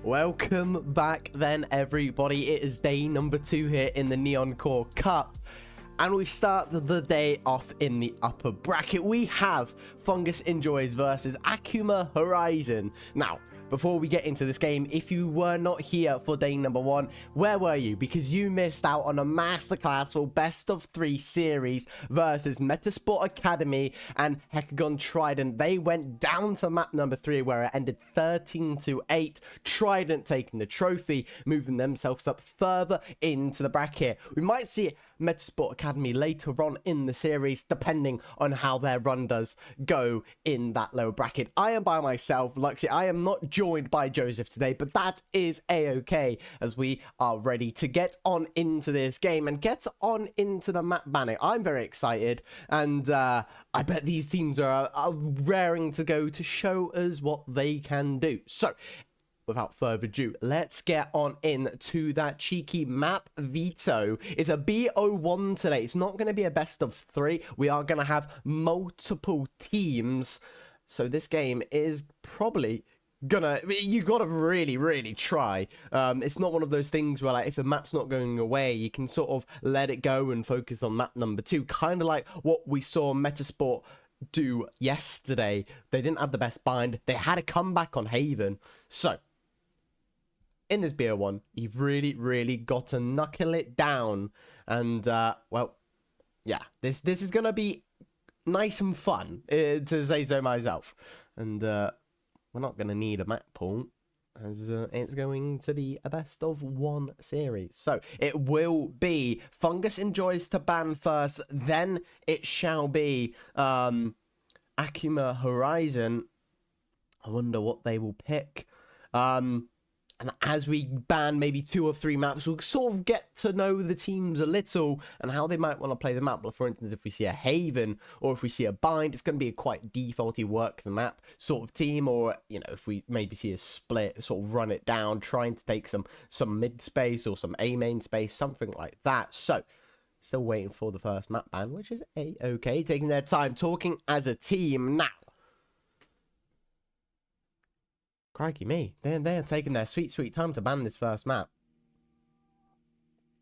Welcome back then, everybody. It is day number 2 here in the Neon Core Cup, and we start the day off in the upper bracket. We have Fungus Enjoys versus Akuma Horizon. Now, before we get into this game, if you were not here for day number 1, where were you? Because you missed out on a masterclass or best of 3 series versus Metasport Academy and Hecagon Trident. They went down to map number 3 where it ended 13-8. Trident taking the trophy, moving themselves up further into the bracket. We might see Metasport Academy later on in the series, depending on how their run does go in that lower bracket. I am by myself, Luxy. I am not joined by Joseph today, but that is a-okay, as we are ready to get on into this game and get on into the map banning. I'm very excited, and I bet these teams are raring to go to show us what they can do. So, without further ado, let's get on into that cheeky map veto. It's a Bo1 today. It's not going to be a best of 3. We are going to have multiple teams. So this game is probably gonna, you gotta really try. It's not one of those things where, like, if a map's not going away, you can sort of let it go and focus on map number 2. Kind of like what we saw Metasport do yesterday. They didn't have the best bind. They had a comeback on Haven. So in this Bo1, you've really got to knuckle it down, and well, yeah, this is gonna be nice and fun, to say so myself. And we're not gonna need a map pool, as it's going to be a best of 1 series. So it will be Fungus Enjoys to ban first, then it shall be Akuma Horizon. I wonder what they will pick. And as we ban maybe 2 or 3 maps, we'll sort of get to know the teams a little and how they might want to play the map. For instance, if we see a Haven or if we see a Bind, it's going to be a quite defaulty work the map sort of team. Or, you know, if we maybe see a split, sort of run it down, trying to take some mid space or some A main space, something like that. So, still waiting for the first map ban, which is a-okay, taking their time, talking as a team now. Crikey me, they are taking their sweet time to ban this first map.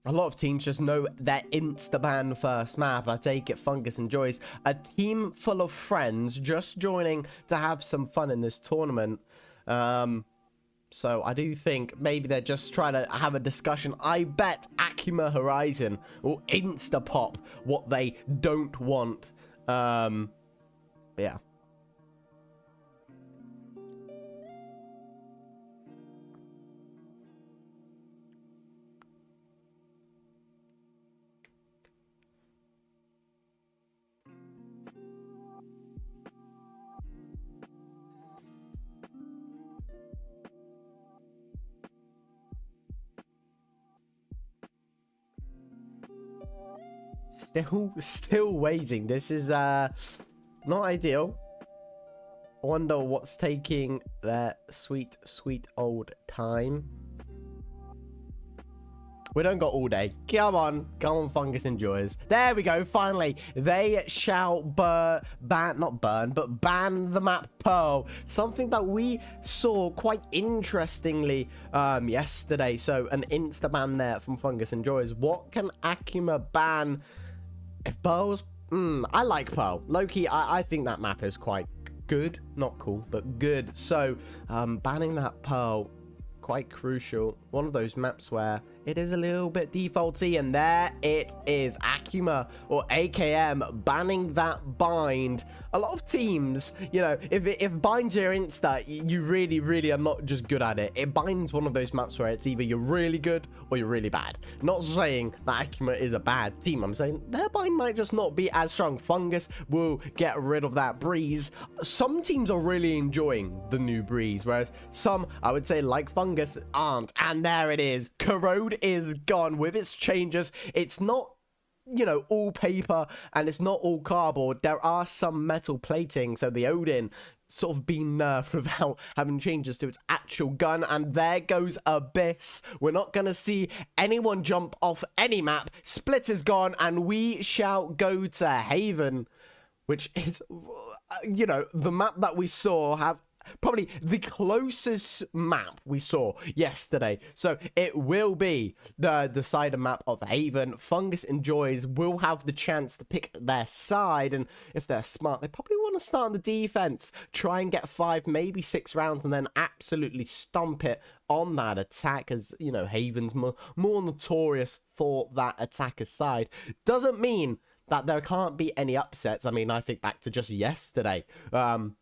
A lot of teams just know their insta-ban first map. I take it Fungus Enjoys. A team full of friends just joining to have some fun in this tournament. So I do think maybe they're just trying to have a discussion. I bet Akuma Horizon will insta-pop what they don't want. But yeah. Still waiting. This is not ideal. I wonder what's taking their sweet old time. We don't got all day. Come on, Fungus Enjoys. There we go, finally. They shall ban the map Pearl. Something that we saw quite interestingly yesterday. So an insta ban there from Fungus Enjoys. What can Akuma ban? If Pearl's... I like Pearl. Low-key, I think that map is quite good. Not cool, but good. So, banning that Pearl, quite crucial. One of those maps where it is a little bit defaulty, and there it is. Akuma, or AKM, banning that bind. A lot of teams, you know, if binds are insta, you really are not just good at it. It binds one of those maps where it's either you're really good or you're really bad. Not saying that Akuma is a bad team. I'm saying their bind might just not be as strong. Fungus will get rid of that breeze. Some teams are really enjoying the new breeze, whereas some, I would say, like Fungus, aren't. And there it is. Corrode is gone with its changes. It's not, you know, all paper and it's not all cardboard. There are some metal plating, so the Odin sort of being nerfed without having changes to its actual gun. And there goes Abyss. We're not gonna see anyone jump off any map. Split is gone, and we shall go to Haven, which is, you know, the map that we saw have probably the closest map we saw yesterday. So it will be the decider map of Haven. Fungus Enjoys will have the chance to pick their side, and if they're smart, they probably want to start on the defense, try and get 5, maybe 6 rounds, and then absolutely stomp it on that attack, as you know, Haven's more notorious for that attacker side. Doesn't mean that there can't be any upsets. I mean, I think back to just yesterday. And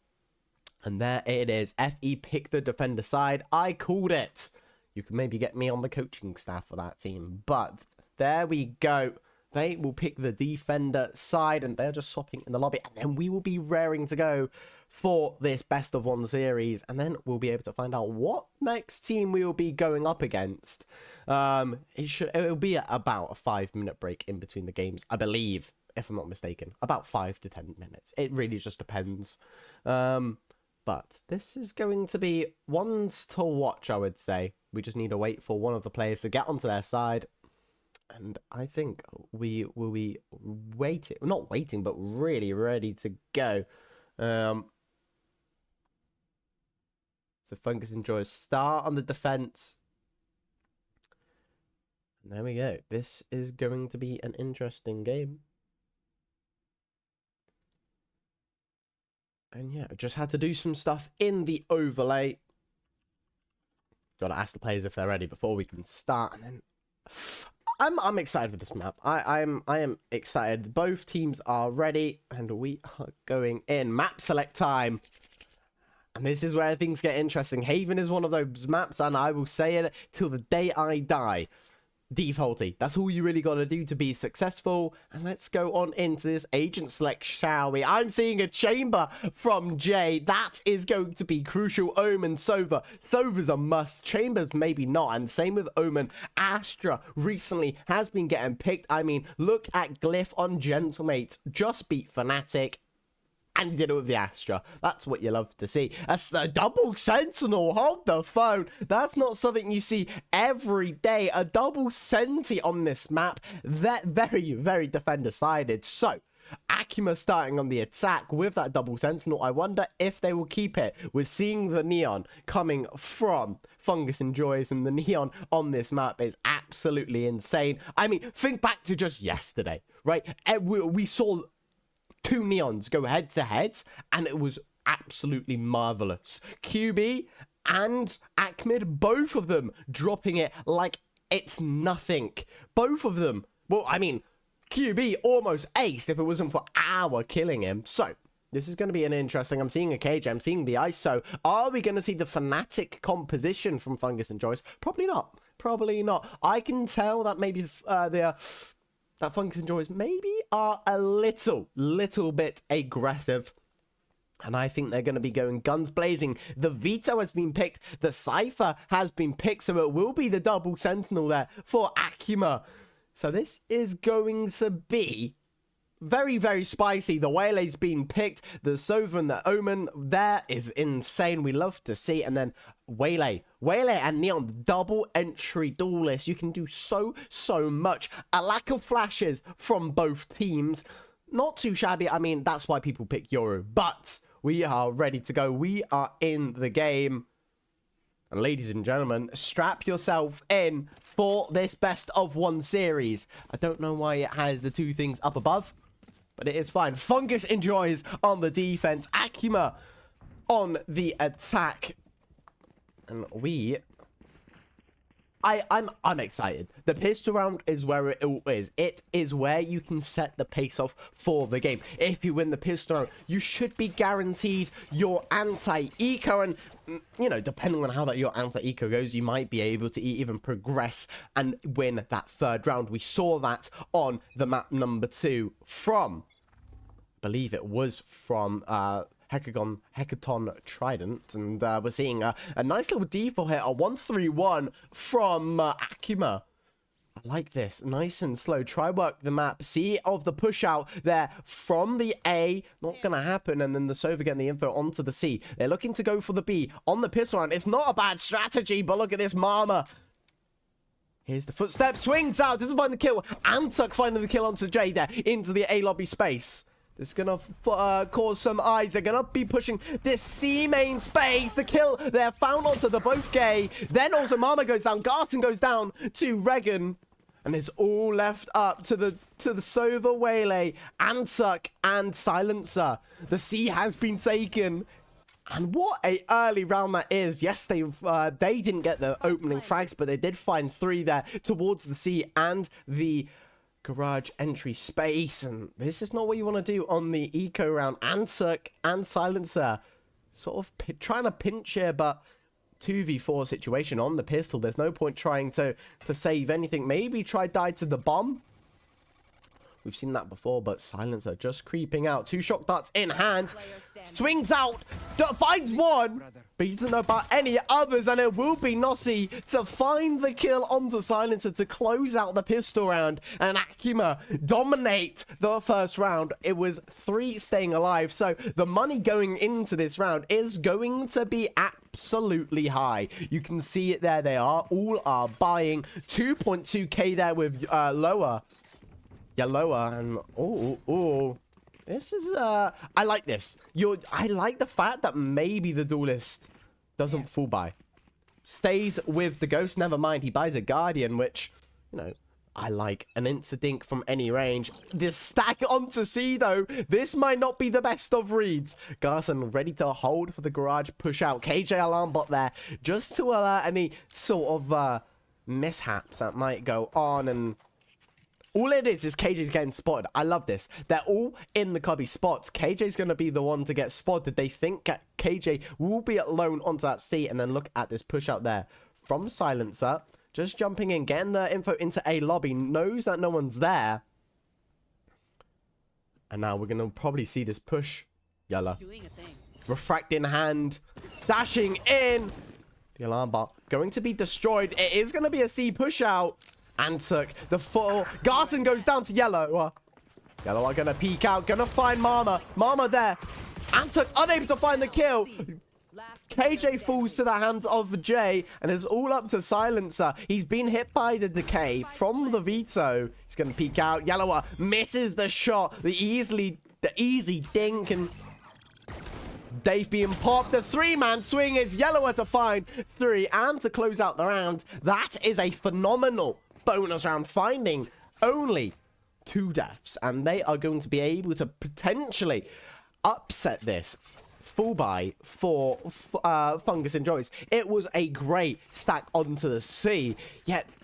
there it is. FE picked the defender side. I called it. You can maybe get me on the coaching staff for that team. But there we go. They will pick the defender side, and they're just swapping in the lobby. And then we will be raring to go for this best of 1 series. And then we'll be able to find out what next team we will be going up against. It will be about a 5-minute break in between the games, I believe, if I'm not mistaken. About 5 to 10 minutes. It really just depends. But this is going to be ones to watch, I would say. We just need to wait for one of the players to get onto their side. And I think we will be waiting. Not waiting, but really ready to go. So Fungus Enjoys start on the defense. And there we go. This is going to be an interesting game. And yeah, just had to do some stuff in the overlay. Got to ask the players if they're ready before we can start. And then I'm excited for this map. I am excited. Both teams are ready, and we are going in. Map select time. And this is where things get interesting. Haven is one of those maps, and I will say it till the day I die. Defaulty. That's all you really got to do to be successful. And let's go on into this agent select, shall we? I'm seeing a chamber from Jay. That is going to be crucial. Omen, Sova. Sova's a must. Chambers maybe not. And same with Omen. Astra recently has been getting picked. I mean, look at Glyph on Gentlemates. Just beat Fnatic. And did it with the Astra. That's what you love to see. That's a double Sentinel. Hold the phone. That's not something you see every day. A double Senti on this map. That very, very defender-sided. So, Akuma starting on the attack with that double Sentinel. I wonder if they will keep it. We're seeing the neon coming from Fungus Enjoys, and the neon on this map is absolutely insane. I mean, think back to just yesterday, right? We saw 2 neons go head to head, and it was absolutely marvelous. QB and Akmid, both of them dropping it like it's nothing. Both of them. Well, I mean, QB almost aced if it wasn't for our killing him. So this is going to be an interesting. I'm seeing a KJ. I'm seeing the ISO. Are we going to see the Fnatic composition from Fungus and Joyce? Probably not. Probably not. I can tell that maybe that Fungus and Joyce maybe are a little bit aggressive. And I think they're going to be going guns blazing. The Veto has been picked. The Cypher has been picked. So it will be the double Sentinel there for Akuma. So this is going to be very, very spicy. The Waylay's been picked. The Sova and the Omen there is insane. We love to see. And then Waylay and Neon, double entry duelist. You can do so much. A lack of flashes from both teams. Not too shabby. I mean, that's why people pick Yoru. But we are ready to go. We are in the game. And ladies and gentlemen, strap yourself in for this best of 1 series. I don't know why it has the 2 things up above, but it is fine. Fungus Enjoys on the defense. Akuma on the attack. And I'm excited. The pistol round is where it is. It is where you can set the pace off for the game. If you win the pistol round, you should be guaranteed your anti-eco. And, you know, depending on how that your anti-eco goes, you might be able to even progress and win that 3rd round. We saw that on the map number 2 from, I believe it was from Hecaton Trident, and we're seeing a nice little default here, a 1-3-1 from Akuma. I like this, nice and slow. Try work the map, see of the push out there from the A, not gonna happen, and then the Sova getting the info onto the C. They're looking to go for the B on the pistol round. It's not a bad strategy, but look at this Mama. Here's the footstep, swings out, doesn't find the kill. Antuck finding the kill onto Jay there, into the A lobby space. This is gonna cause some eyes. They're gonna be pushing this C main space. The kill, they're found onto the both gay. Then also Mama goes down. Garton goes down to Regan. And it's all left up to the Sova Waylay, Antuck, and Silencer. The C has been taken. And what a early round that is. Yes, they didn't get the opening frags, but they did find 3 there towards the C and the garage entry space. And this is not what you want to do on the eco round. Antuck and Silencer sort of trying to pinch here, but 2v4 situation on the pistol. There's no point trying to save anything. Maybe try die to the bomb. We've seen that before, but Silencer just creeping out. 2 shock darts in hand. Swings out. Finds one. But he doesn't know about any others. And it will be Nossi to find the kill onto Silencer to close out the pistol round. And Akuma dominate the first round. It was 3 staying alive. So the money going into this round is going to be absolutely high. You can see it there. They all are buying 2.2k there with lower. Yeah, lower. And this is I like this. I like the fact that maybe the duelist doesn't full buy. Stays with the ghost. Never mind, he buys a guardian, which, you know, I like. An insta-dink from any range. This stack onto C though. This might not be the best of reads. Garson ready to hold for the garage push out. KJ alarm bot there just to alert any sort of mishaps that might go on. And all it is KJ's getting spotted. I love this. They're all in the cubby spots. KJ's going to be the one to get spotted. They think KJ will be alone onto that C. And then look at this push out there from Silencer. Just jumping in, getting the info into a lobby. Knows that no one's there. And now we're going to probably see this push. Yellow. Refract in hand. Dashing in. The alarm bar going to be destroyed. It is going to be a C push out. Antuck, the full. Garson goes down to Yellow. Yellow are going to peek out. Going to find Mama. Mama there. Antuck unable to find the kill. KJ falls to the hands of Jay. And it's all up to Silencer. He's been hit by the decay from the veto. He's going to peek out. Yellow misses the shot. The easy dink. And Dave being popped. The 3-man swing. It's Yellow to find 3. And to close out the round. That is a phenomenal bonus round, finding only 2 deaths, and they are going to be able to potentially upset this full buy for Fungus Enjoys. It was a great stack onto the C, yet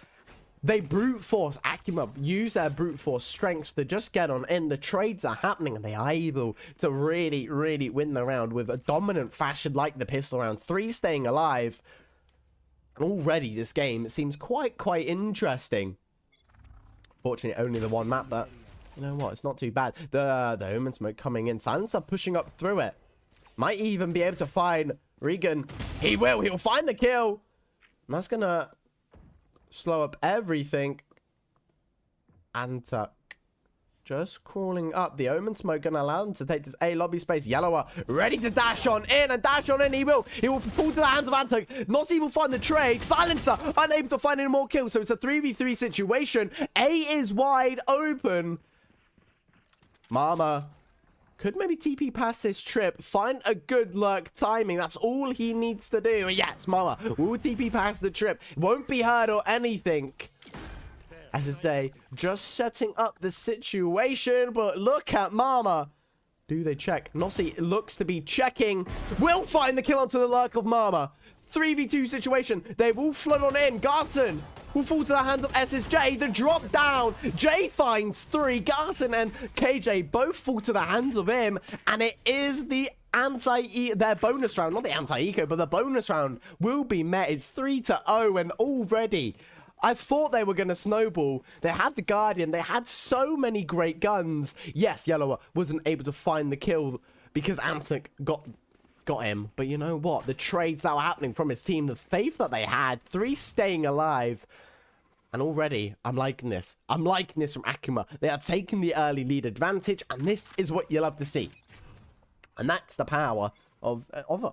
they brute force. Akuma use their brute force strength to just get on in. The trades are happening, and they are able to really win the round with a dominant fashion like the pistol round. 3 staying alive. Already this game, it seems quite interesting. Fortunately, only the 1 map, but you know what? It's not too bad. The Omen smoke coming in. Silencer pushing up through it. Might even be able to find Regan. He will. He'll find the kill. And that's going to slow up everything. Antuck just crawling up. The Omen smoke going to allow them to take this A lobby space. Yellower ready to dash on in, and dash on in. He will fall to the hands of Antuck. Nossi will find the trade. Silencer unable to find any more kills. So it's a 3v3 situation. A is wide open. Mama could maybe TP past this trip. Find a good lurk timing. That's all he needs to do. Yes, Mama will TP past the trip. Won't be hurt or anything. As they just setting up the situation, but look at Mama. Do they check? Nossi looks to be checking. Will find the kill onto the lurk of Mama. 3v2 situation. They will flood on in. Garton will fall to the hands of SSJ. The drop down. Jay finds 3. Garton and KJ both fall to the hands of him. And it is the their bonus round. Not the anti-eco, but the bonus round will be met. It's 3-0, and already I thought they were going to snowball. They had the Guardian. They had so many great guns. Yes, Yellow wasn't able to find the kill because Antuck got him. But you know what? The trades that were happening from his team, the faith that they had, 3 staying alive. And already, I'm liking this. I'm liking this from Akuma. They are taking the early lead advantage, and this is what you love to see. And that's the power of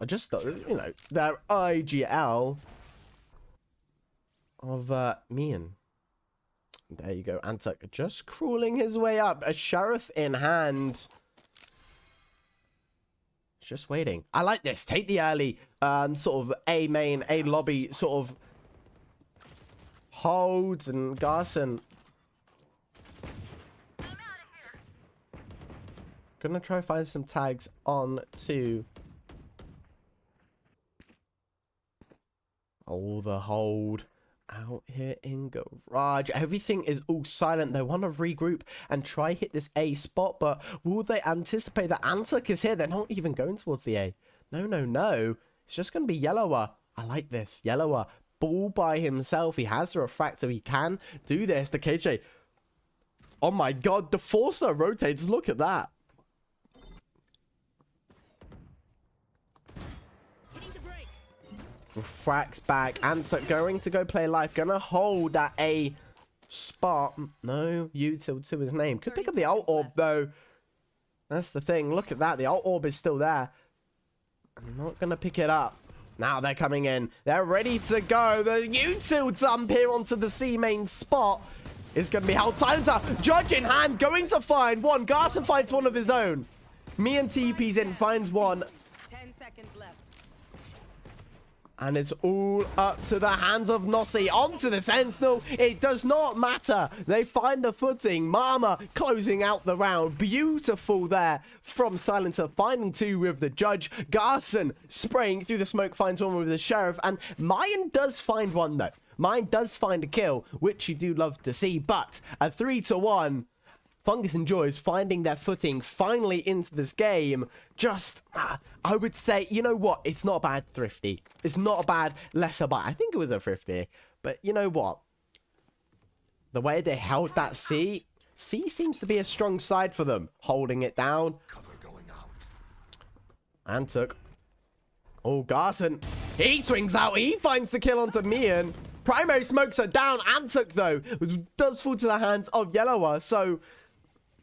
just, you know, their IGL of Mian. There you go. Antuck just crawling his way up. A sheriff in hand. Just waiting. I like this. Take the early, sort of A main, A lobby, sort of holds, and Garson. Gonna try to find some tags on to. Oh, the hold out here in garage. Everything is all silent. They want to regroup and try hit this A spot, but will they anticipate that Antuk is here? They're not even going towards the A. No, no, no. It's just going to be Yellower. I like this. Yellower. Ball by himself. He has the refractor. He can do this. The KJ. Oh my god. The Forcer rotates. Look at that. Refracts back. Antuk going to go play life. Gonna hold that A spot. No, util to his name. Could pick up the ult orb though. That's the thing. Look at that. The ult orb is still there. I'm not gonna pick it up. Now they're coming in. They're ready to go. The util dump here onto the C main spot is gonna be held. Silencer, judge in hand, going to find one. Garson finds one of his own. Me and TP's in, finds one. 10 seconds left. And it's all up to the hands of Nossi. Onto the Sentinel. It does not matter. They find the footing. Mama closing out the round. Beautiful there from Silencer. Finding two with the Judge. Garson spraying through the smoke. Finds one with the Sheriff. And Mayan does find one though. Mayan does find a kill, which you do love to see. But a 3-1. Fungus enjoys finding their footing finally into this game. Just, I would say, you know what? It's not a bad thrifty. It's not a bad lesser buy. I think it was a thrifty. But you know what? The way they held that C seems to be a strong side for them. Holding it down. Antuk. Oh, Garson. He swings out. He finds the kill onto Mian. Primary smokes are down. Antuk, though, does fall to the hands of Yellower. So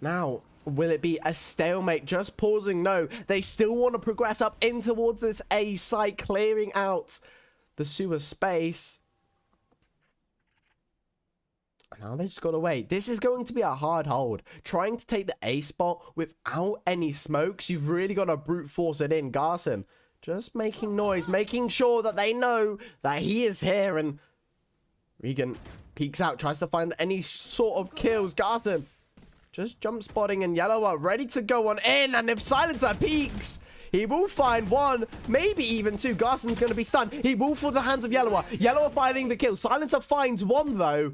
now, will it be a stalemate? Just pausing? No. They still want to progress up in towards this A site, clearing out the sewer space. Now they just got to wait. This is going to be a hard hold. Trying to take the A spot without any smokes. You've really got to brute force it in. Garson just making noise, making sure that they know that he is here. And Regan peeks out, tries to find any sort of kills. Garson just jump spotting, and Yellower ready to go on in. And if Silencer peeks, he will find one, maybe even two. Garson's going to be stunned. He will fall to the hands of Yellower. Yellower finding the kill. Silencer finds one, though.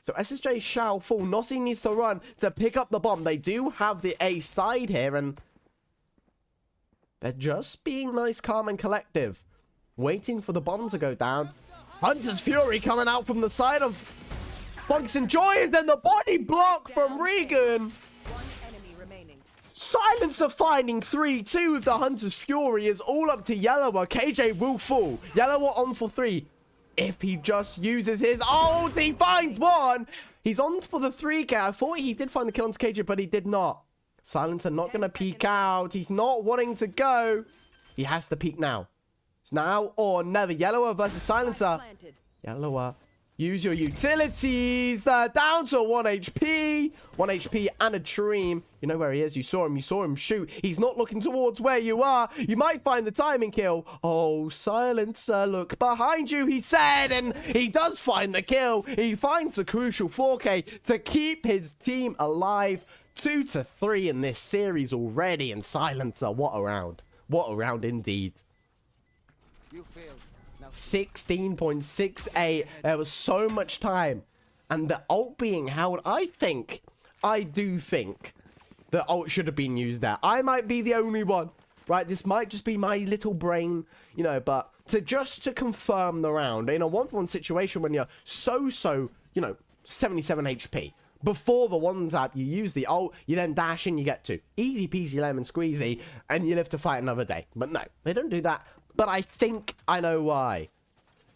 So SSJ shall fall. Nossi needs to run to pick up the bomb. They do have the A side here, and they're just being nice, calm, and collective. Waiting for the bomb to go down. Hunter's Fury coming out from the side of Fungus Enjoy, and then the body block from Regan. One enemy remaining. Silencer finding 3-2 with the Hunter's Fury is all up to Yellower. KJ will fall. Yellower on for 3. If he just uses his ult, he finds one. He's on for the 3K. I thought he did find the kill on KJ, but he did not. Silencer not going to peek out. He's not wanting to go. He has to peek now. It's now or never. Yellower versus Silencer. Yellower, use your utilities. They're down to 1 HP. 1 HP and a dream. You know where he is. You saw him. You saw him shoot. He's not looking towards where you are. You might find the timing kill. Oh, Silencer, look behind you, he said. And he does find the kill. He finds the crucial 4K to keep his team alive. 2-3 in this series already. And Silencer, what a round. What a round indeed. 16.68. There was so much time. And the ult being held, I do think the ult should have been used there. I might be the only one, right? This might just be my little brain, you know, but to confirm the round in a 1-for-1 situation when you're so, you know, 77 HP. Before the one tap, you use the ult, you then dash in, you get 2. Easy peasy lemon squeezy, and you live to fight another day. But no, they don't do that. But I think I know why.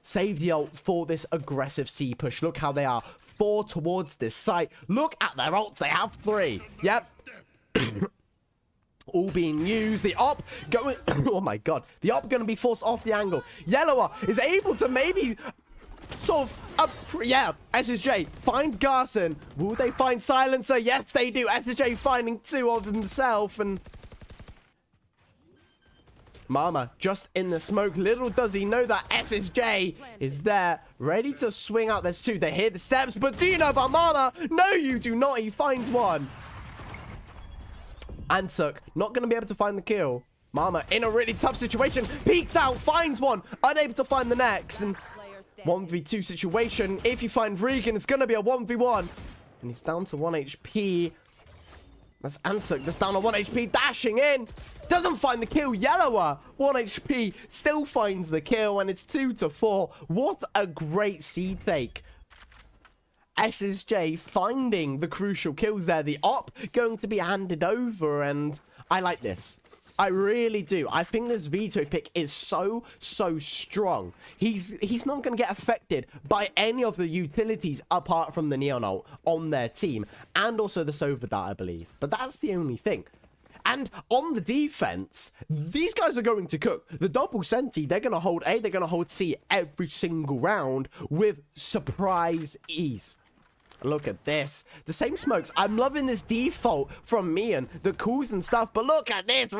Save the ult for this aggressive C push. Look how they are 4 towards this site. Look at their ults. They have 3. Yep. All being used. The op going... oh my god. The op going to be forced off the angle. Yellower is able to maybe... sort of... yeah. SSJ finds Garson. Will they find Silencer? Yes, they do. SSJ finding 2 of himself. And... Mama just in the smoke. Little does he know that SSJ is there, ready to swing out. There's two. They hear the steps, but do you know about Mama? No, you do not. He finds one. Ansuk not going to be able to find the kill. Mama in a really tough situation. Peeks out, finds one. Unable to find the next. And 1v2 situation. If you find Regan, it's going to be a 1v1. And he's down to 1 HP. That's Ansuk. That's down to 1 HP. Dashing in. Doesn't find the kill. Yellower, 1 HP. Still finds the kill. And it's 2-4. What a great C take. SSJ finding the crucial kills there. The op going to be handed over. And I like this. I really do. I think this veto pick is so strong. He's not going to get affected by any of the utilities apart from the Neon ult on their team. And also the Sova Dart, I believe. But that's the only thing. And on the defense, these guys are going to cook. The double Senti, they're going to hold A, they're going to hold C every single round with surprise ease. Look at this. The same smokes. I'm loving this default from Mian. The calls and stuff. But look at this.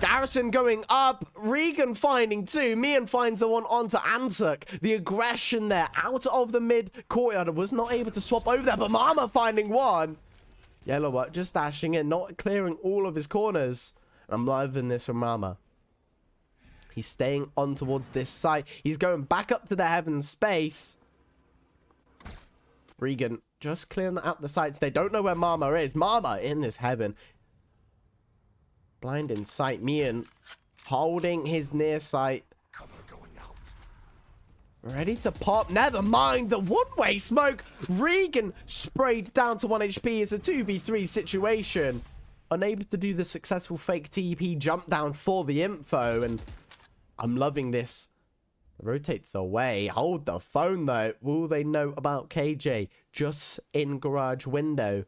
Garrison going up. Regan finding two. Mian finds the one onto Ansuk. The aggression there. Out of the mid courtyard. Was not able to swap over there. But Mama finding one. Yellow just dashing in. Not clearing all of his corners. I'm loving this from Mama. He's staying on towards this side. He's going back up to the heaven space. Regan just clearing out the sights. They don't know where Mama is. Mama in this heaven. Blind in sight. Mian holding his near sight. Ready to pop. Never mind the one-way smoke. Regan sprayed down to 1 HP. It's a 2v3 situation. Unable to do the successful fake TP jump down for the info. And I'm loving this. Rotates away. Hold the phone though. Will they know about KJ? Just in garage window.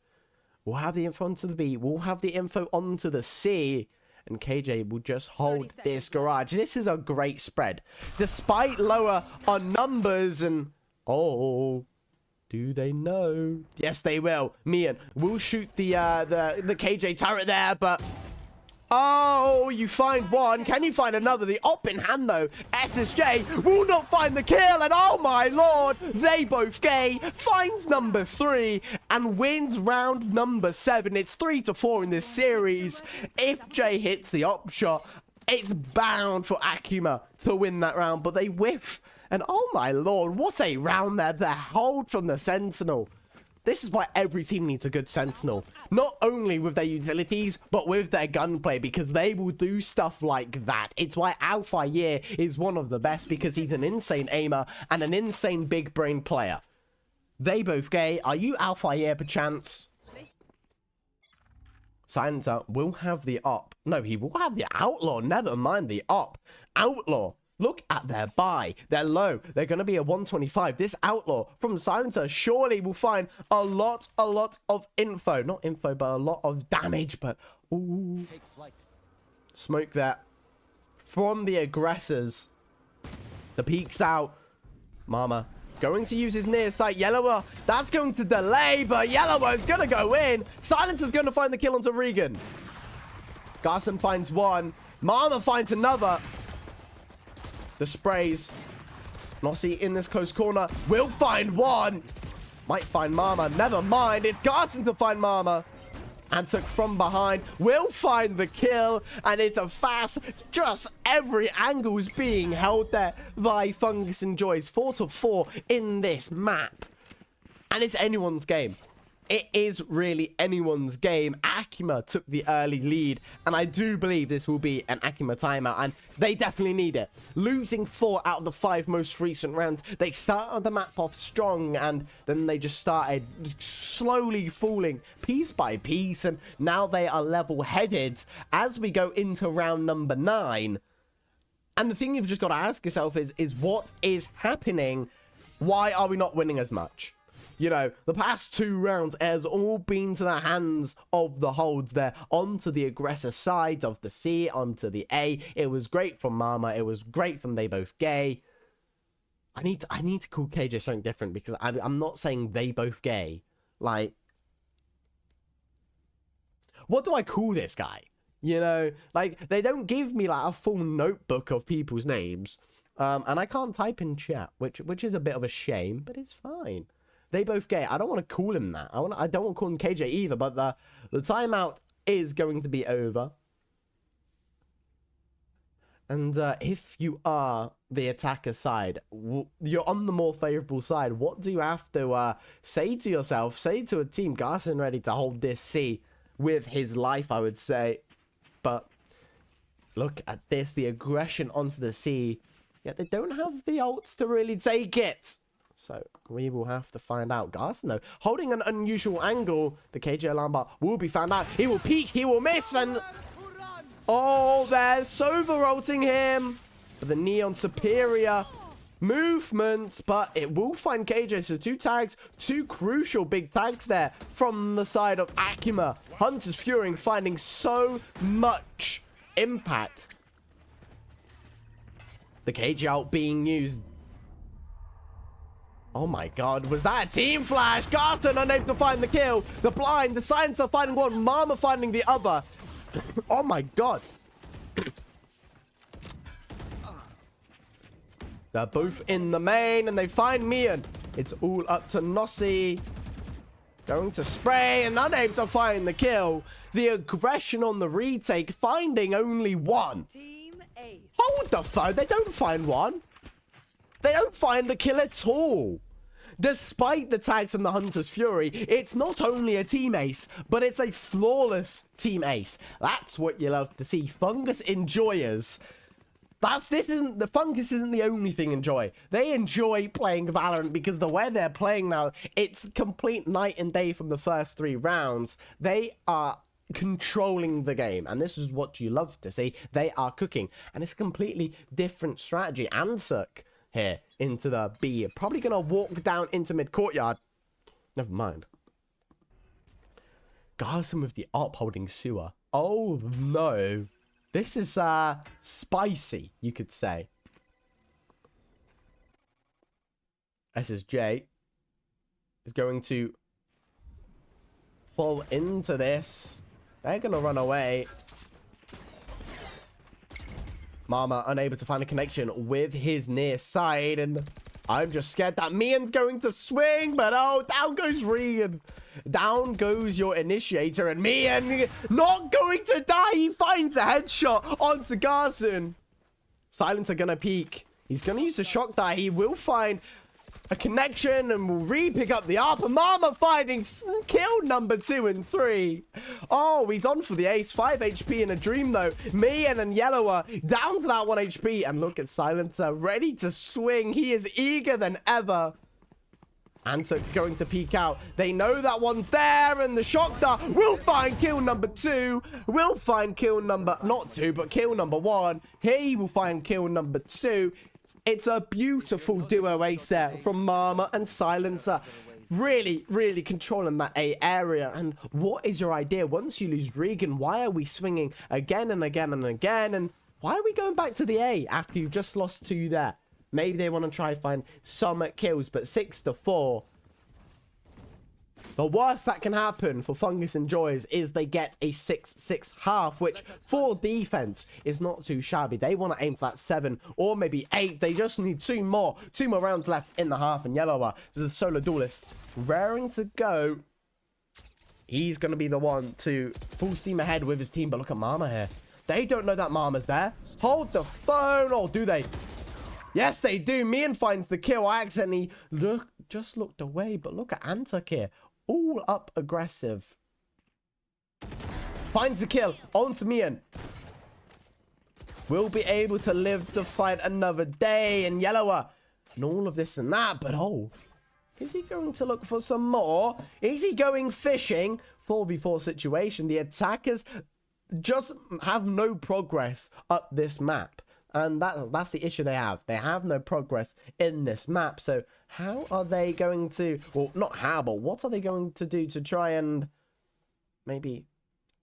We'll have the info onto the B. We'll have the info onto the C. And KJ will just hold this garage. This is a great spread. Despite lower on numbers and... Oh, do they know? Yes, they will. Mian will shoot the KJ turret there, but... Oh, you find one. Can you find another? The op in hand, though. SSJ will not find the kill. And oh, my lord, they both gay. Finds number 3 and wins round number 7. It's 3-4 in this series. If Jay hits the op shot, it's bound for Akuma to win that round. But they whiff. And oh, my lord, what a round there. The hold from the Sentinel. This is why every team needs a good Sentinel. Not only with their utilities, but with their gunplay, because they will do stuff like that. It's why Alfire is one of the best, because he's an insane aimer and an insane big brain player. They both gay. Are you Alfire perchance? Silencer will have the op. No, he will have the Outlaw. Never mind the op. Outlaw. Look at their buy. They're low. They're going to be a 125. This Outlaw from Silencer surely will find a lot of info. Not info, but a lot of damage. But, ooh. Smoke that. From the aggressors. The peek's out. Mama going to use his near sight. Yellower, that's going to delay, but Yellower's going to go in. Silencer's going to find the kill onto Regan. Garson finds one. Mama finds another. The sprays. Nossi in this close corner. Will find one. Might find Mama. Never mind. It's Garson to find Mama. Ansuk from behind. Will find the kill. And it's a fast. Just every angle is being held there by Fungus and Joyce. 4-4 in this map. And it's anyone's game. It is really anyone's game. Akuma took the early lead, and I do believe this will be an Akuma timeout, and they definitely need it. Losing 4 out of the 5 most recent rounds, they started the map off strong, and then they just started slowly falling piece by piece, and now they are level-headed as we go into round number 9. And the thing you've just got to ask yourself is what is happening? Why are we not winning as much? You know, the past 2 rounds has all been to the hands of the holds there, onto the aggressor side of the C, onto the A. It was great from Mama. It was great from They Both Gay. I need to call KJ something different, because I'm not saying They Both Gay. Like, what do I call this guy? You know, like, they don't give me, like, a full notebook of people's names. And I can't type in chat, which is a bit of a shame, but it's fine. They both gay. I don't want to call him that. I don't want to call him KJ either, but the timeout is going to be over. And if you are the attacker side, you're on the more favorable side. What do you have to say to yourself? Say to a team, Garson ready to hold this C with his life, I would say. But look at this, the aggression onto the C. Yet they don't have the ults to really take it. So we will have to find out. Garson, though, holding an unusual angle. The KJ alarm bar will be found out. He will peek, he will miss, and... oh, they're Sova-rolting him. But the Neon superior movement, but it will find KJ. So 2 tags, 2 crucial big tags there from the side of Akuma. Hunter's Fury finding so much impact. The KJ out being used. Oh my god, was that a team flash? Garson unable to find the kill. The blind, the Science are finding one, Mama finding the other. Oh my god. They're both in the main and they find Mian. It's all up to Nossi. Going to spray and unable to find the kill. The aggression on the retake, finding only one. Team Ace. Hold the phone. They don't find one. They don't find the kill at all. Despite the tags from the Hunter's Fury, it's not only a team ace, but it's a flawless team ace. That's what you love to see. Fungus enjoyers. The Fungus isn't the only thing enjoy. They enjoy playing Valorant because the way they're playing now, it's complete night and day from the first 3 rounds. They are controlling the game, and this is what you love to see. They are cooking, and it's a completely different strategy. Ansuk here into the B, probably gonna walk down into mid courtyard. Never mind. Garson with the op holding sewer. Oh no, this is spicy, you could say. SSJ is going to fall into this. They're gonna run away. Mama unable to find a connection with his near side, and I'm just scared that Mian's going to swing, but oh, down goes Regan. Down goes your initiator, and Mian not going to die. He finds a headshot onto Garson. Silence are gonna peek. He's gonna use the shock die. He will find a connection and will re-pick up the ARP. Mama finding kill number 2 and 3. Oh, he's on for the ace. 5 HP in a dream, though. Mian and Yellow are down to that 1 HP. And look at Silencer, ready to swing. He is eager than ever. Answer going to peek out. They know that one's there, and the shock dart will find kill number 2. Will find kill number, not 2, but kill number 1. He will find kill number 2. It's a beautiful duo ace there from Mama and Silencer. Really, really controlling that A area. And what is your idea? Once you lose Regan, why are we swinging again and again and again? And why are we going back to the A after you've just lost 2 there? Maybe they want to try find some kills, but 6-4. The worst that can happen for Fungus and Joys is they get a 6-6 half, which for defense is not too shabby. They want to aim for that 7 or maybe 8. They just need 2 more rounds left in the half. And Yellow is the solo duelist raring to go. He's going to be the one to full steam ahead with his team. But look at Mama here. They don't know that Mama's there. Hold the phone. Or do they? Yes, they do. Mian finds the kill. I accidentally just looked away. But look at Antuk here. All up aggressive. Finds the kill. On to Mian. Will be able to live to fight another day. And Yellower. And all of this and that. But oh. Is he going to look for some more? Is he going fishing? 4v4 situation. The attackers just have no progress up this map. And that's the issue they have. They have no progress in this map. So how are they going to... Well, not how, but what are they going to do to try and maybe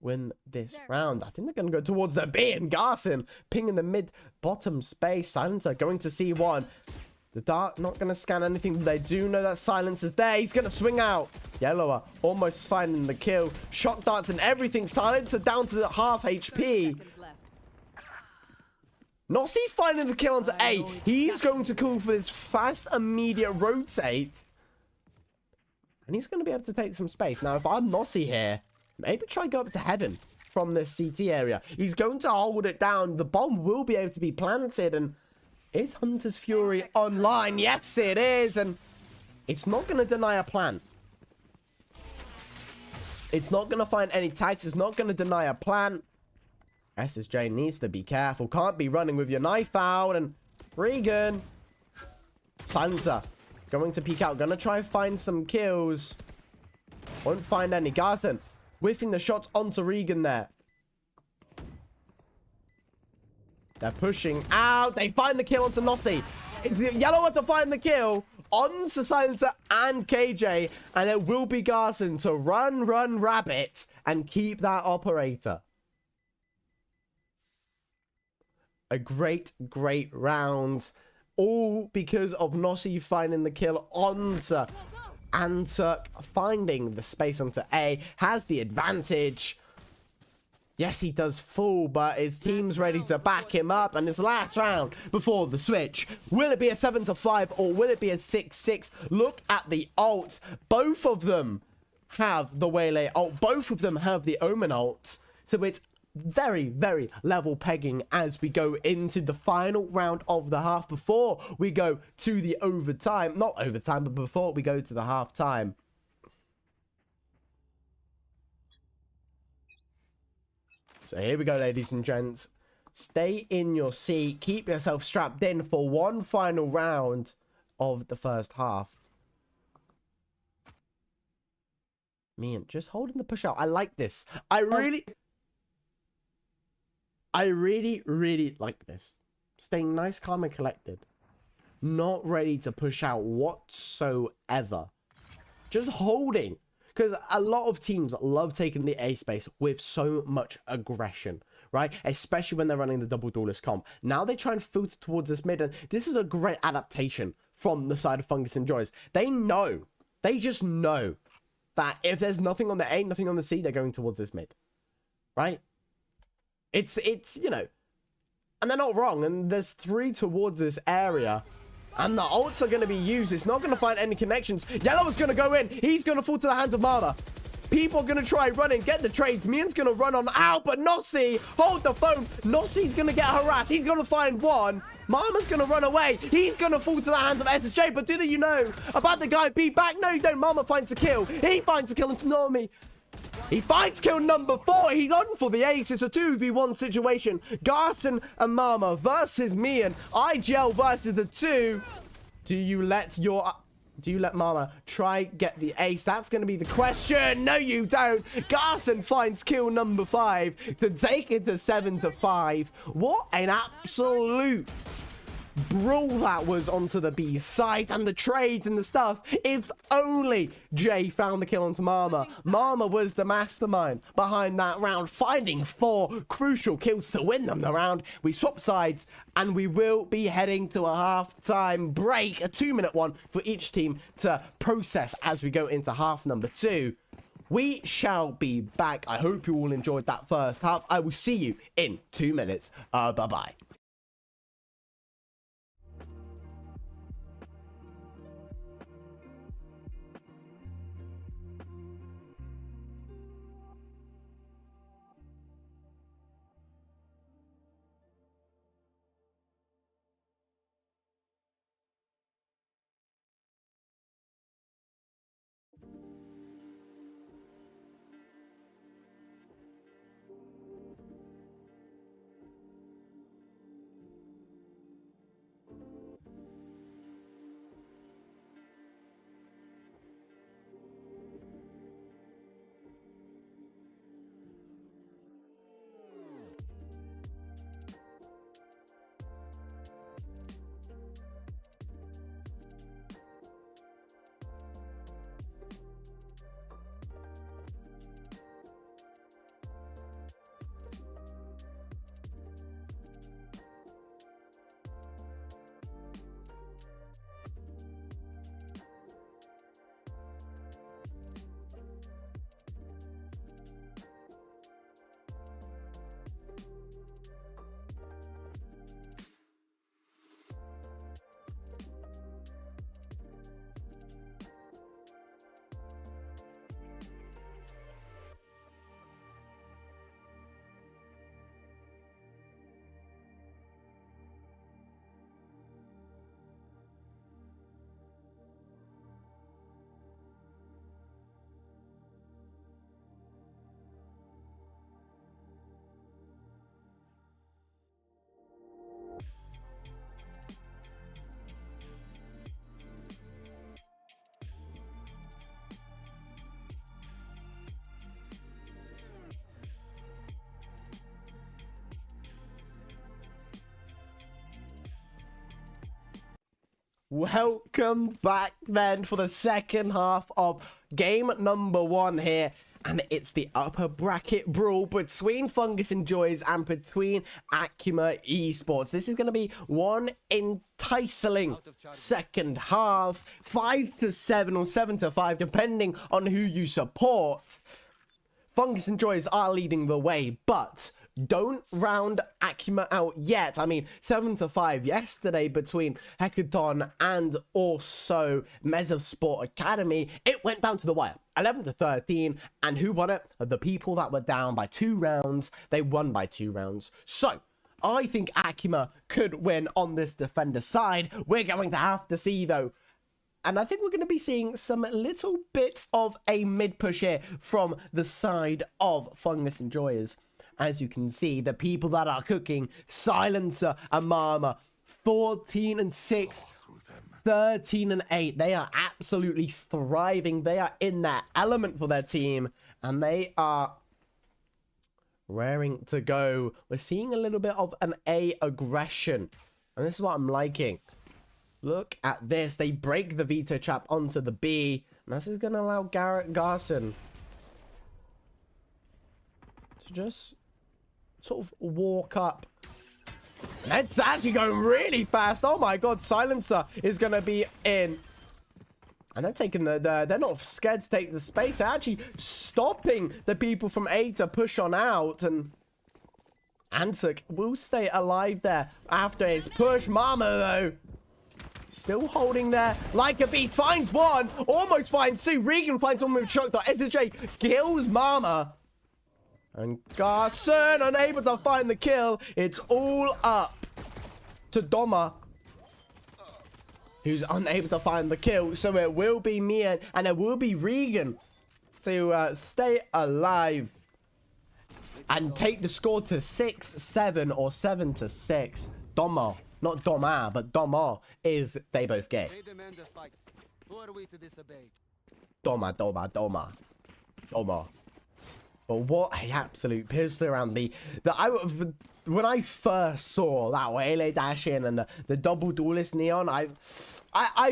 win this round? I think they're going to go towards the B, and Garson pinging the mid-bottom space. Silencer going to C1. The dart not going to scan anything. They do know that silence is there. He's going to swing out. Yellower almost finding the kill. Shock darts and everything. Silencer down to half HP. Nossi finding the kill onto A. He's going to call for this fast, immediate rotate. And he's going to be able to take some space. Now, if I'm Nossi here, maybe try go up to heaven from this CT area. He's going to hold it down. The bomb will be able to be planted. And is Hunter's Fury online? Yes, it is. And it's not going to deny a plant. It's not going to find any tags. It's not going to deny a plant. SSJ needs to be careful. Can't be running with your knife out. And Regan. Silencer. Going to peek out. Gonna try and find some kills. Won't find any. Garson whiffing the shots onto Regan there. They're pushing out. They find the kill onto Nossi. It's Yellow to find the kill onto Silencer and KJ. And it will be Garson to run rabbit and keep that operator. A great round. All because of Nossi finding the kill onto Antuk. Finding the space onto A. Has the advantage. Yes, he does fall, but his team's ready to back him up. And his last round before the switch. Will it be a 7-5 or will it be a 6-6? Look at the ults. Both of them have the Waylay ult. Both of them have the Omen ult. So it's very level pegging as we go into the final round of the half before we go to the overtime. Not overtime, but before we go to the half time. So here we go, ladies and gents. Stay in your seat. Keep yourself strapped in for one final round of the first half. Man, just holding the push out. I like this. I really like this. Staying nice, calm, and collected. Not ready to push out whatsoever. Just holding. Because a lot of teams love taking the A space with so much aggression, right? Especially when they're running the double duelist comp. Now they try and filter towards this mid, and this is a great adaptation from the side of Fungus Enjoys. They know. They just know that if there's nothing on the A, nothing on the C, they're going towards this mid. Right? It's you know, and they're not wrong. And there's 3 towards this area. And the ults are going to be used. It's not going to find any connections. Yellow is going to go in. He's going to fall to the hands of Mama. People are going to try running, get the trades. Mian's going to run on out, but Nossi, hold the phone. Nossi's going to get harassed. He's going to find one. Mama's going to run away. He's going to fall to the hands of SSJ. But do you know about the guy beat back? No, you don't. Mama finds a kill. He finds a kill and Normie. He finds kill number 4. He's on for the ace. It's a 2v1 situation. Garson and Mama versus Mian. IGL versus the 2. Do you let Mama try get the ace? That's going to be the question. No, you don't. Garson finds kill number 5 to take it to 7-5. What an absolute brawl that was onto the B site, and the trades and the stuff. If only Jay found the kill onto Mama. Mama was the mastermind behind that round, finding 4 crucial kills to win them the round. We swap sides and we will be heading to a half-time break, a 2-minute one for each team to process as we go into half number 2. We shall be back. I hope you all enjoyed that first half. I will see you in 2 minutes. Bye-bye. Welcome back then for the second half of game number 1 here. And it's the upper bracket brawl between Fungus Enjoys and between Akuma Esports. This is going to be one enticing second half. 5-7 or 7-5, depending on who you support. Fungus Enjoys are leading the way, but don't round Akuma out yet. I mean, 7-5 yesterday between Hekaton and also Mesosport Academy. It went down to the wire, 11-13, and who won it? The people that were down by 2 rounds. They won by 2 rounds. So I think Akuma could win on this defender side. We're going to have to see though. And I think we're going to be seeing some little bit of a mid push here from the side of Fungus Enjoyers. As you can see, the people that are cooking, Silencer and Mama, 14-6, 13-8. They are absolutely thriving. They are in their element for their team, and they are raring to go. We're seeing a little bit of an A aggression, and this is what I'm liking. Look at this. They break the veto trap onto the B, and this is going to allow Garrett Garson to just sort of walk up. And it's actually going really fast. Oh my god, Silencer is going to be in. And they're taking they're not scared to take the space. They're actually stopping the people from A to push on out. And Ansuk will stay alive there after his push. Mama, though, still holding there like a beast. Finds one. Almost finds two. Regan finds one with shock dart. SJ kills Mama. And Garson unable to find the kill. It's all up to Doma, who's unable to find the kill. So it will be Mia and it will be Regan to stay alive and take the score to 6-7 or 7-6. Doma, not Doma, but Doma is they both gay. Who are we to disobey? Doma. But what a absolute pistol around when I first saw that Wele dash in and the double duelist Neon, I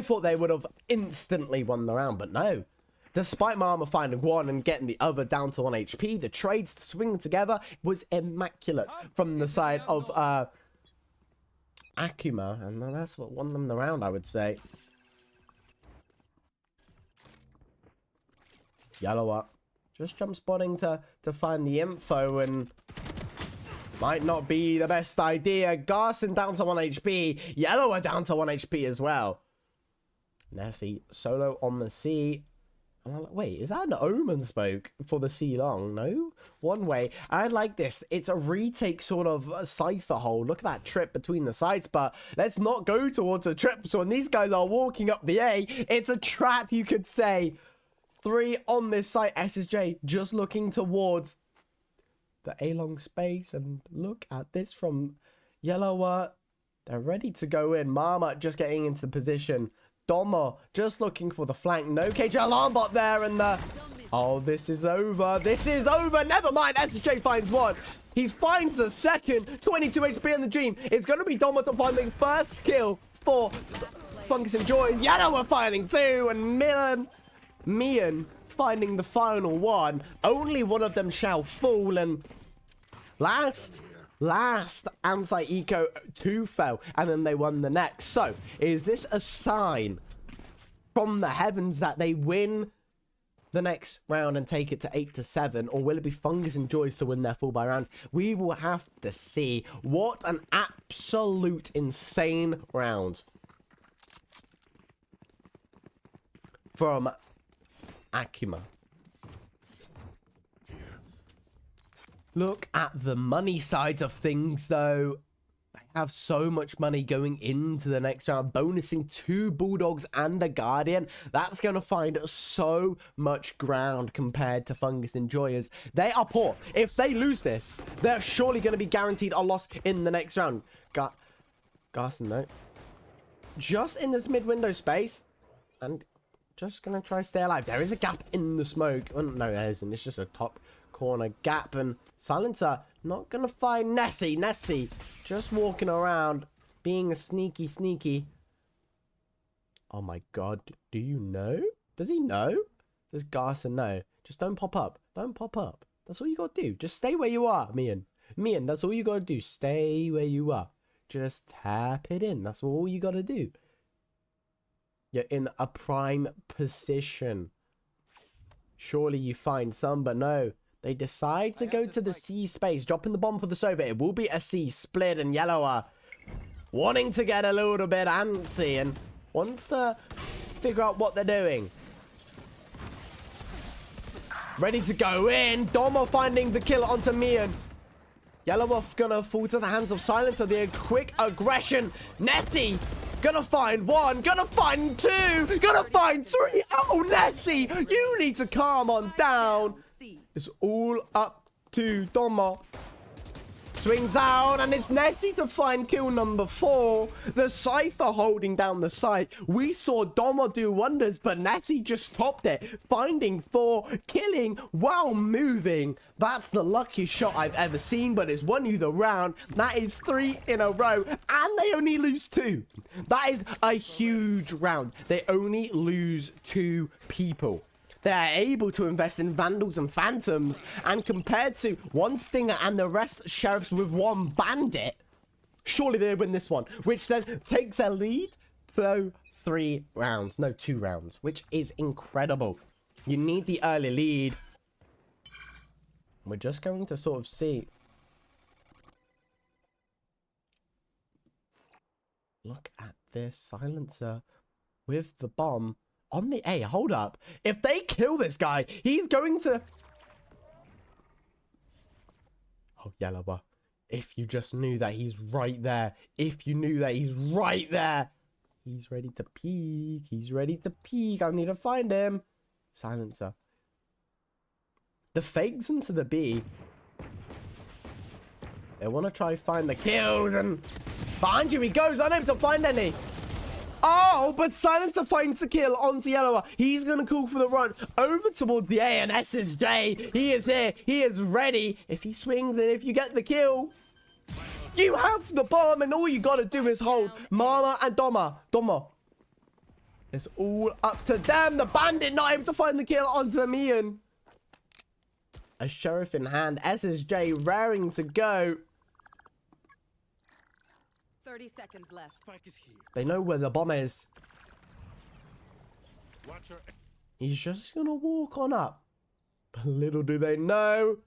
thought they would have instantly won the round, but no. Despite Mama finding one and getting the other down to 1 HP, the trades swinging together was immaculate from the side of Akuma, and that's what won them the round, I would say. Yellow up. Just jump spotting to find the info, and might not be the best idea. Garson down to 1 HP. Yellow are down to 1 HP as well. Nessie solo on the C. Wait, is that an Omen smoke for the C long? No? One way. I like this. It's a retake sort of cipher hole. Look at that trip between the sides, but let's not go towards a trip. So when these guys are walking up the A, it's a trap, you could say. 3 on this site. SSJ just looking towards the A-long space. And look at this from Yellow. They're ready to go in. Mama just getting into position. Doma just looking for the flank. No cage alarm bot there. And oh, this is over. This is over. Never mind. SSJ finds one. He finds a second. 22 HP in the dream. It's going to be Doma to find the first kill for Fungus Enjoys. Yellow are finding 2. And Mian finding the final one. Only one of them shall fall, and last anti-eco 2 fell, and then they won the next. So is this a sign from the heavens that they win the next round and take it to 8-7, or will it be Fungus Enjoys to win their full by round? We will have to see. What an absolute insane round from Akuma. Look at the money side of things, though. They have so much money going into the next round, bonusing 2 Bulldogs and a Guardian. That's going to find so much ground compared to Fungus Enjoyers. They are poor. If they lose this, they're surely going to be guaranteed a loss in the next round. Garson, though, just in this mid-window space, and just gonna try to stay alive. There is a gap in the smoke. Oh, no, there isn't. It's just a top corner gap. And Silencer not gonna find Nessie. Nessie just walking around, being a sneaky. Oh my god. Do you know? Does he know? Does Garson know? Just don't pop up. Don't pop up. That's all you gotta do. Just stay where you are, Mian. Mian, that's all you gotta do. Stay where you are. Just tap it in. That's all you gotta do. You're in a prime position. Surely you find some, but no. They decide to go to the C space, dropping the bomb for the Sova. It will be a C split, and Yellow are wanting to get a little bit antsy and wants to figure out what they're doing. Ready to go in. Domo finding the kill onto Mian. Yellow off gonna fall to the hands of Silencer. The quick aggression. Nessie gonna find one. Gonna find two. Gonna find three. Oh, Nessie, you need to calm on down. It's all up to Domo. Swings out, and it's Nessie to find kill number 4. The Cypher holding down the site. We saw Domo do wonders, but Nessie just stopped it. Finding 4, killing while moving. That's the luckiest shot I've ever seen, but it's won you the round. That is 3 in a row, and they only lose 2. That is a huge round. They only lose 2 people. They are able to invest in Vandals and Phantoms, and compared to 1 Stinger and the rest Sheriffs with 1 Bandit, surely they win this one, which then takes a lead to 3 rounds. No, 2 rounds, which is incredible. You need the early lead. We're just going to sort of see. Look at this Silencer with the bomb. On the A, hold up. If they kill this guy, he's going to... Oh, Yellow. If you just knew that he's right there. If you knew that he's right there. He's ready to peek. He's ready to peek. I need to find him. Silencer. The fakes into the B. They want to try find the kills, and behind you he goes, unable to find any. Oh, but Silencer finds the kill onto Yellow. He's going to call for the run over towards the A, and SSJ. He is here. He is ready. If he swings and if you get the kill, you have the bomb, and all you got to do is hold Mama and Domo. It's all up to them. The Bandit not able to find the kill onto Mian. A Sheriff in hand. SSJ raring to go. 30 seconds left. Spike is here. They know where the bomb is. Watch your... He's just gonna walk on up. But little do they know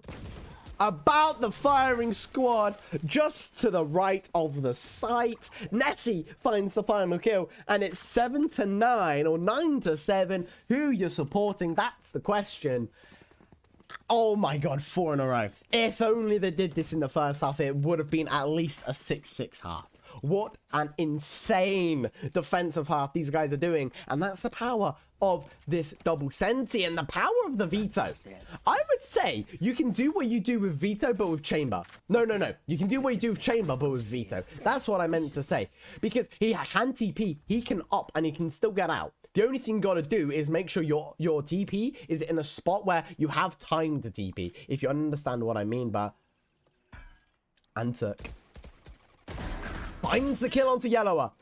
about the firing squad just to the right of the site. Nessie finds the final kill, and it's 7-9 or 9-7. Who you're supporting? That's the question. Oh my god, 4 in a row. If only they did this in the first half, it would have been at least a 6-6 half. What an insane defensive half these guys are doing. And that's the power of this double senti and the power of the veto. I would say you can do what you do with veto, but with chamber. No. You can do what you do with chamber, but with veto. That's what I meant to say. Because he can TP, he can up, and he can still get out. The only thing you got to do is make sure your TP is in a spot where you have time to TP. If you understand what I mean, but... Antuk finds the kill onto Yellow.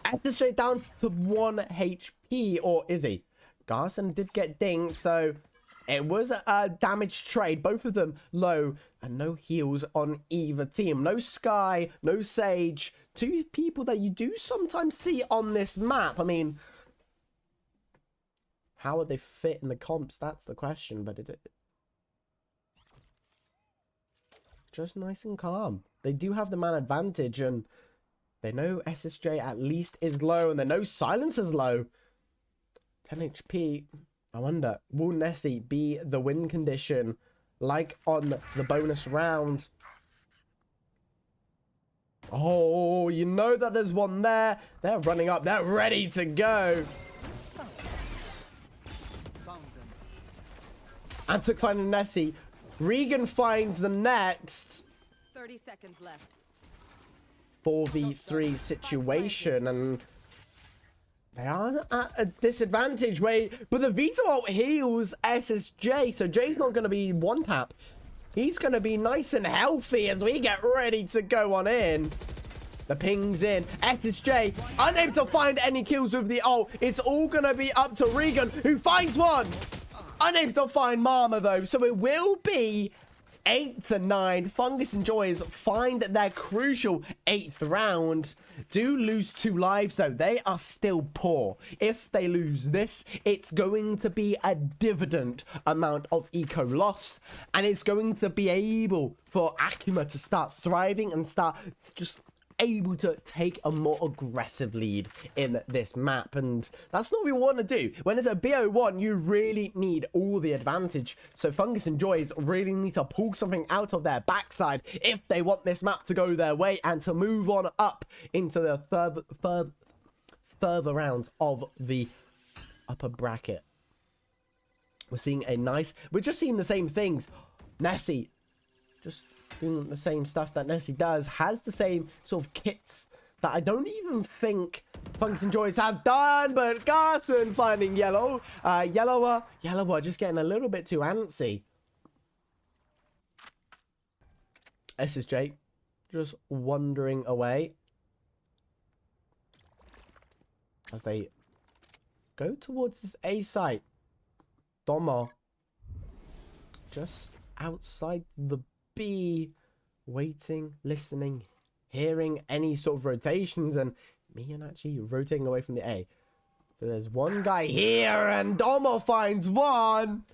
SSJ down to 1 HP, or is he? Garson did get dinged, so it was a damage trade. Both of them low, and no heals on either team. No Sky, no Sage. 2 people that you do sometimes see on this map. I mean, how would they fit in the comps? That's the question, but it just nice and calm. They do have the man advantage, and they know SSJ at least is low, and they know Silence is low. 10 HP. I wonder, will Nessie be the win condition like on the bonus round? Oh, you know that there's one there. They're running up. They're ready to go. Antuk finding Nessie. Regan finds the next. 30 seconds left. 4v3 situation, and they are at a disadvantage but the veto ult heals SSJ, so Jay's not going to be one tap. He's going to be nice and healthy as we get ready to go on in. The ping's in. SSJ unable to find any kills with the ult. It's all going to be up to Regan, who finds one. Unable to find Mama, though. So it will be 8-9. Fungus and Joys find their crucial 8th round. Do lose 2 lives, though. They are still poor. If they lose this, it's going to be a dividend amount of eco lost. And it's going to be able for Akuma to start thriving and start just able to take a more aggressive lead in this map, and that's not what we want to do. When it's a Bo1, you really need all the advantage, so Fungus and Joys really need to pull something out of their backside if they want this map to go their way and to move on up into the further rounds of the upper bracket. We're just seeing the same things. Nessie just doing the same stuff that Nessie does, has the same sort of kits that I don't even think Fungus and Joys have done, but Garson finding yellow. Yellower just getting a little bit too antsy. SSJ just wandering away as they go towards this A site. Domo just outside the B, waiting, listening, hearing any sort of rotations, and me and actually rotating away from the A. So there's one guy here, and Domo finds one.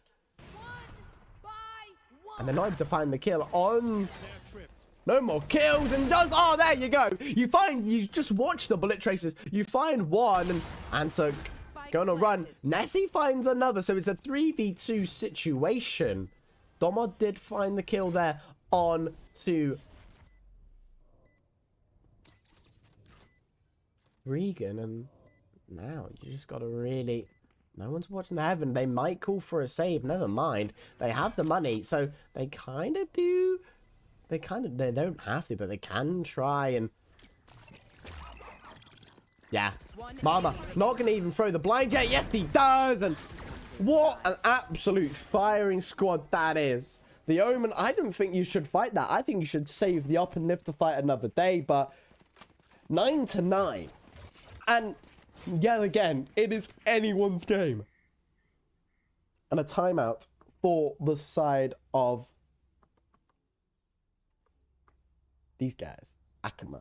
And they're not able to find the kill on. No more kills, and does. Oh, there you go. You just watch the bullet traces. You find one, and so going to run. Nessie finds another, so it's a 3v2 situation. Domo did find the kill there on to Regan, and now you just got to really... No one's watching the heaven. They might call for a save. Never mind. They have the money, so they kind of do... They don't have to, but they can try and... Yeah. Mama, not going to even throw the blind yet. Yes, he does, and... What an absolute firing squad that is. The Omen, I don't think you should fight that. I think you should save the up and live to fight another day, but 9-9. And yet again, it is anyone's game. And a timeout for the side of these guys. Akuma.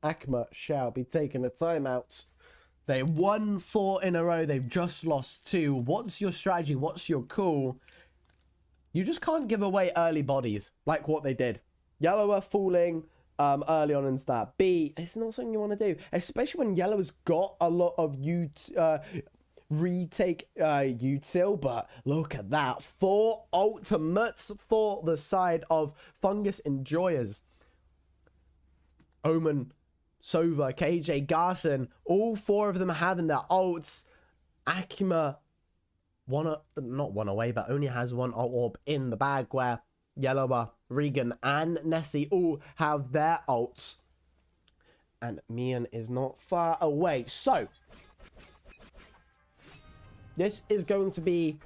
Akuma shall be taking a timeout. They won 4 in a row. They've just lost 2. What's your strategy? What's your call? You just can't give away early bodies like what they did. Yellow are falling early on into that. B, it's not something you want to do, especially when Yellow has got a lot of retake util. But look at that. 4 ultimates for the side of Fungus Enjoyers. Omen, Sova, KJ, Garson, all 4 of them having their ults. Akuma, not one away, but only has 1 ult orb in the bag, where Yellower, Regan, and Nessie all have their ults. And Mian is not far away. So, this is going to be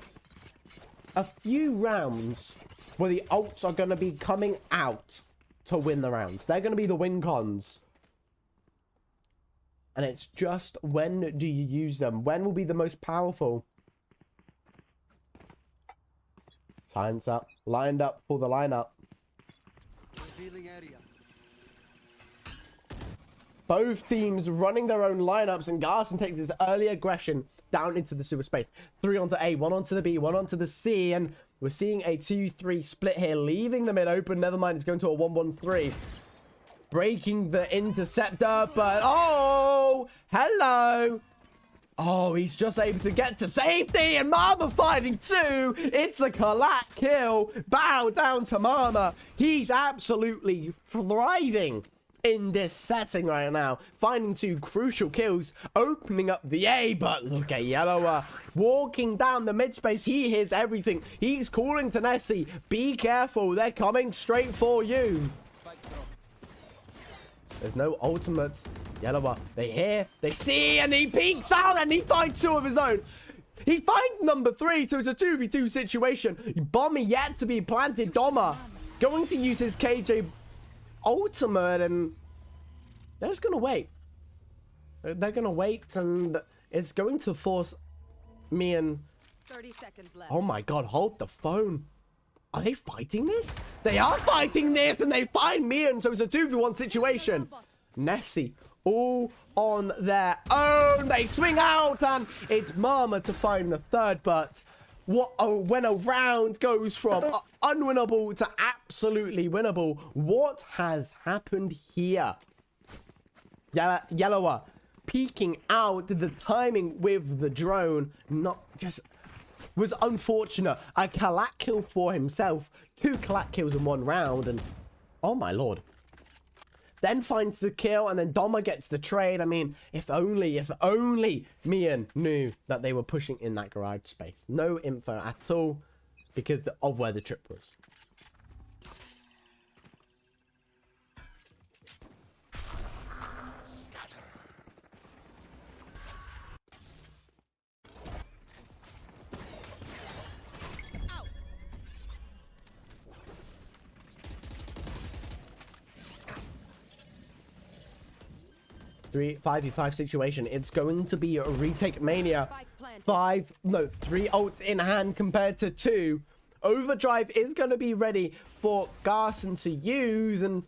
a few rounds where the ults are going to be coming out to win the rounds. They're going to be the win cons. And it's just, when do you use them? When will be the most powerful? Signs up. Lined up for the lineup. Both teams running their own lineups, and Garson takes his early aggression down into the super space. 3 onto A, 1 onto the B, 1 onto the C, and we're seeing a 2-3 split here, leaving the mid open. Never mind, it's going to a 1-1-3. Breaking the interceptor, but oh, hello. Oh, he's just able to get to safety, and Mama finding 2. It's a collat kill. Bow down to Mama. He's absolutely thriving in this setting right now, finding 2 crucial kills, opening up the A. But look at Yellower walking down the mid space. He hears everything. He's calling to Nessie, be careful, they're coming straight for you. There's no ultimates. Yellower, they hear, they see, and he peeks out, and he finds 2 of his own. He finds number 3, so it's a 2v2 situation. Bomb yet to be planted. Doma going to use his KJ ultimate, and they're just going to wait. They're going to wait, and it's going to force me and... 30 seconds left. Oh my god, hold the phone. Are they fighting this? They are fighting this, and they find me, and so it's a 2v1 situation. Nessie, all on their own. They swing out, and it's Mama to find the third, but when a round goes from unwinnable to absolutely winnable, what has happened here? Yellower peeking out, the timing with the drone, not just... was unfortunate. A collat kill for himself. 2 collat kills in 1 round, and oh my lord. Then finds the kill, and then Doma gets the trade. I mean, if only Mian knew that they were pushing in that garage space. No info at all because of where the trip was. Three 5v5 situation. It's going to be a retake mania. 3 ults in hand compared to 2. Overdrive is going to be ready for Garson to use, and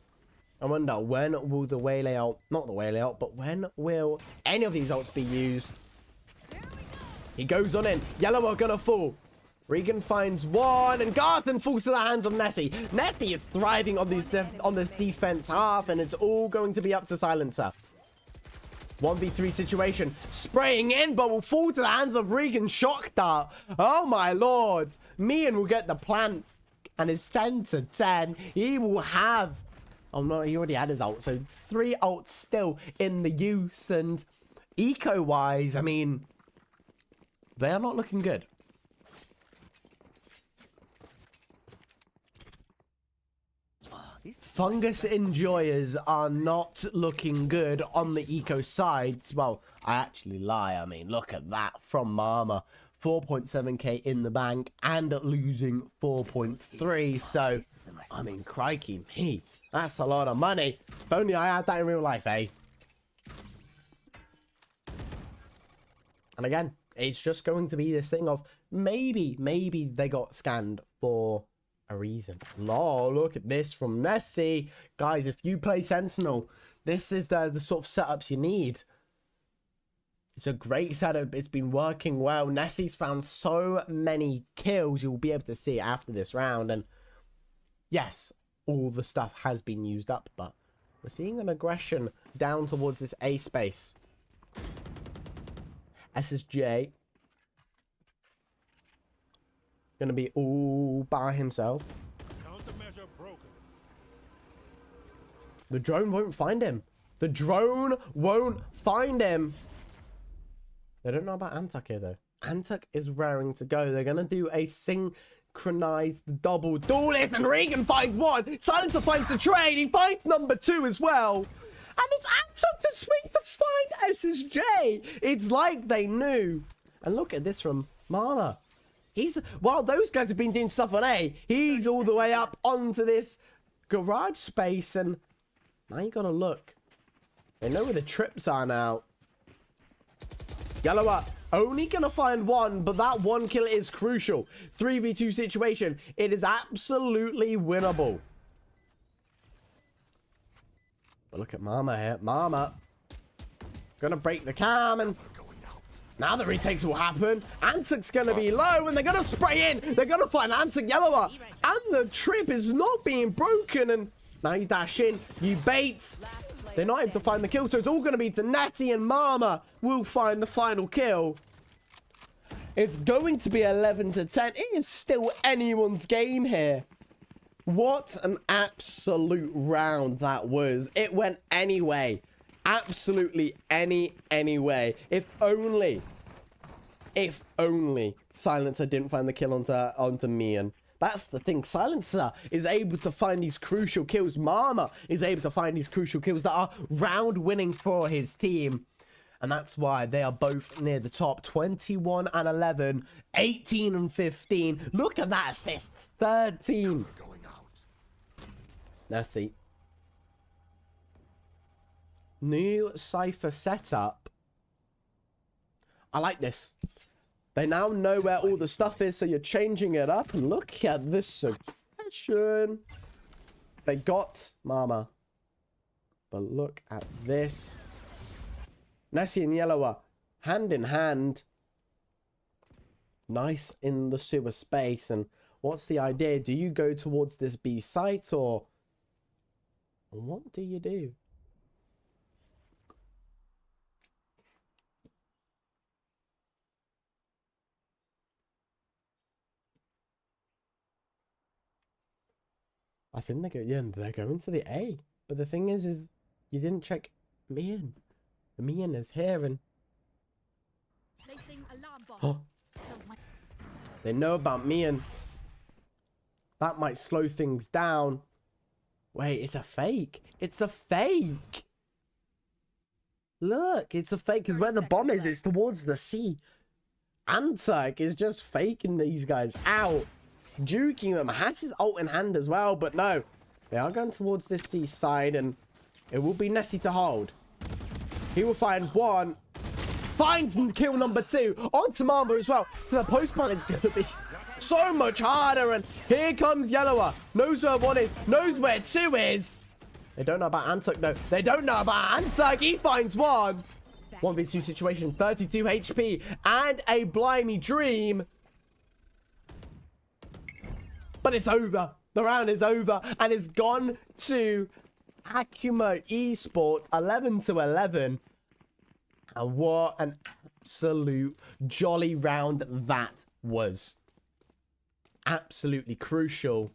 I wonder when will the way layout, not the way layout, but when will any of these ults be used? He goes on in. Yellow are gonna fall. Regan finds one, and Garson falls to the hands of Nessie. Nessie is thriving on this defense half, and it's all going to be up to Silencer. 1v3 situation, spraying in, but will fall to the hands of Regan. Shock dart. Oh my lord. Mian will get the plant, and it's 10 to 10. He will have... oh no, he already had his ult, so 3 ults still in the use, and eco-wise, I mean, they are not looking good. Fungus enjoyers are not looking good on the eco sides. Well, I actually lie. I mean, look at that from Mama. 4.7k in the bank and losing 4.3. So, I mean, crikey me. That's a lot of money. If only I had that in real life, eh? And again, it's just going to be this thing of maybe they got scanned for a reason. Oh, look at this from Nessie. Guys, if you play Sentinel, this is the sort of setups you need. It's a great setup. It's been working well. Nessie's found so many kills. You'll be able to see it after this round. And yes, all the stuff has been used up, but we're seeing an aggression down towards this A space. SSJ gonna be all by himself. Countermeasure broken. The drone won't find him. The drone won't find him. They don't know about Antuk here though. Antuk is raring to go. They're gonna do a synchronized double duelist, and Regan finds one. Silencer finds the trade. He finds number 2 as well. And it's Antuk to swing to find SSJ. It's like they knew. And look at this from Mama. While those guys have been doing stuff on A, he's all the way up onto this garage space, and now you gotta look. They know where the trips are now. Yellow up. Only gonna find one, but that one kill is crucial. 3v2 situation. It is absolutely winnable. But look at Mama here. Mama. Gonna break the cam, and now the retakes will happen. Antuk's going to be low, and they're going to spray in. They're going to find Antuk Yellower. And the trip is not being broken. And now you dash in. You bait. They're not able to find the kill. So it's all going to be to Natty, and Mama will find the final kill. It's going to be 11 to 10. It is still anyone's game here. What an absolute round that was. It went anyway. Absolutely any way. If only Silencer didn't find the kill onto Mian. That's the thing. Silencer is able to find these crucial kills. Mama is able to find these crucial kills that are round winning for his team. And that's why they are both near the top. 21 and 11, 18 and 15. Look at that assists. 13. Let's see. New Cypher setup. I like this. They now know where all the stuff is, so you're changing it up. And look at this aggression. They got Mama. But look at this. Nessie and Yellow are hand in hand. Nice in the sewer space. And what's the idea? Do you go towards this B site, or what do you do? I think they're going to the A. But the thing is you didn't check Mian. Mian is here and oh. They know about Mian. That might slow things down. Wait, it's a fake. It's a fake. Look, it's a fake because where the bomb is, it's towards the sea. Antark is just faking these guys out. Juking them. Has his ult in hand as well, but no. They are going towards this sea side, and it will be Nessie to hold. He will find one. Finds kill number 2. On to Mamba as well. So the post-ban is going to be so much harder, and here comes Yellower. Knows where 1 is. Knows where 2 is. They don't know about Antark, though. They don't know about Antark. He finds 1. 1v2 situation. 32 HP. And a blimey dream. But it's over. The round is over. And it's gone to Akuma Esports. 11-11. And what an absolute jolly round that was. Absolutely crucial.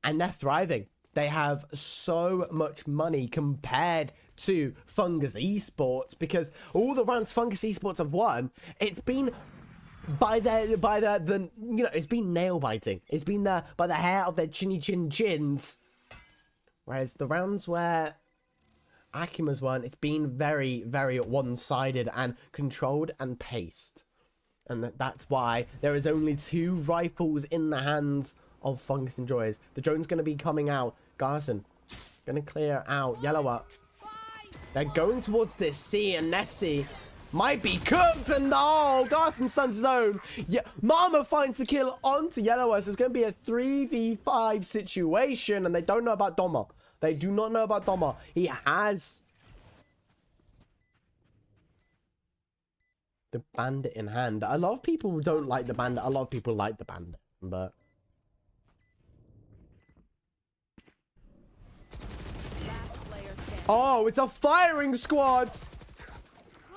And they're thriving. They have so much money compared to Fungus Esports, because all the rounds Fungus Esports have won, it's been by the you know, it's been nail biting. It's been by the hair of their chins. Whereas the rounds where Akuma's won, it's been very, very one-sided and controlled and paced. And that's why there is only 2 rifles in the hands of Fungus Enjoyers. The drone's going to be coming out. Garson going to clear out. Yellower. They're going towards this C, and Nessie might be cooked, and oh, Garson stuns his own. Yeah, Mama finds the kill onto Yellower, so it's going to be a 3v5 situation, and they don't know about Doma. They do not know about Doma. He has the bandit in hand. A lot of people don't like the bandit. A lot of people like the bandit, but oh, it's a firing squad.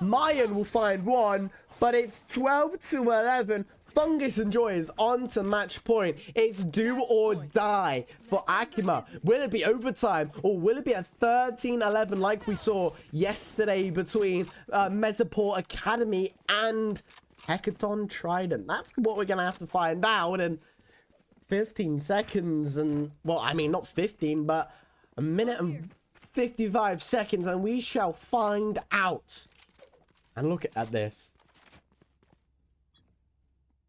Mayan will find 1, but it's 12-11. Fungus Enjoyers on to match point. It's do or die for Akuma. Will it be overtime, or will it be a 13-11 like we saw yesterday between Mesoport Academy and Hecaton Trident? That's what we're going to have to find out in 15 seconds. And, well, I mean, not 15, but a minute and 55 seconds, and we shall find out. And look at this.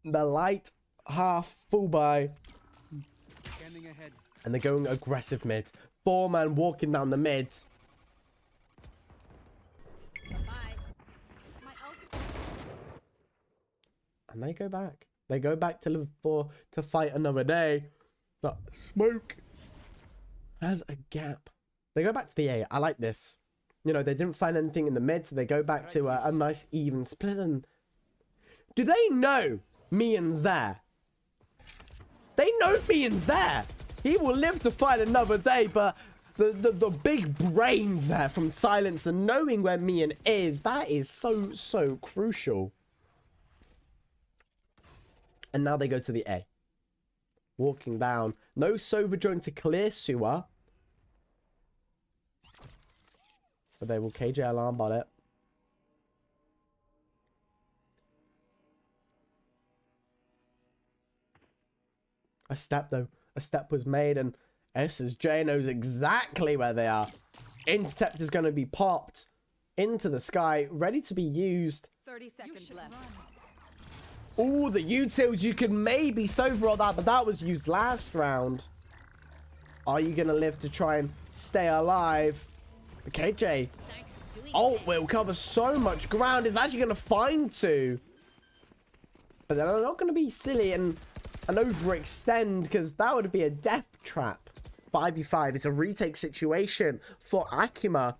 The light half full buy. And they're going aggressive mid. 4-man walking down the mids. And they go back. They go back to Liverpool to fight another day. But Smoke has a gap. They go back to the A. I like this. You know, they didn't find anything in the mid, so they go back to a nice even split. And do they know Mian's there? They know Mian's there. He will live to fight another day, but the big brains there from Silence and knowing where Mian is, that is so crucial. And now they go to the A. Walking down. No Sova drone to clear sewer. But they will KJ alarm bot it. A step, though. A step was made, and SSJ knows exactly where they are. Intercept is going to be popped into the sky, ready to be used. 30 seconds left. All the utils you could maybe Sova on that, but that was used last round. Are you going to live to try and stay alive? KJ. Ult will cover so much ground. It's actually going to find two. But then I'm not going to be silly and overextend, because that would be a death trap. 5v5. It's a retake situation for Akuma.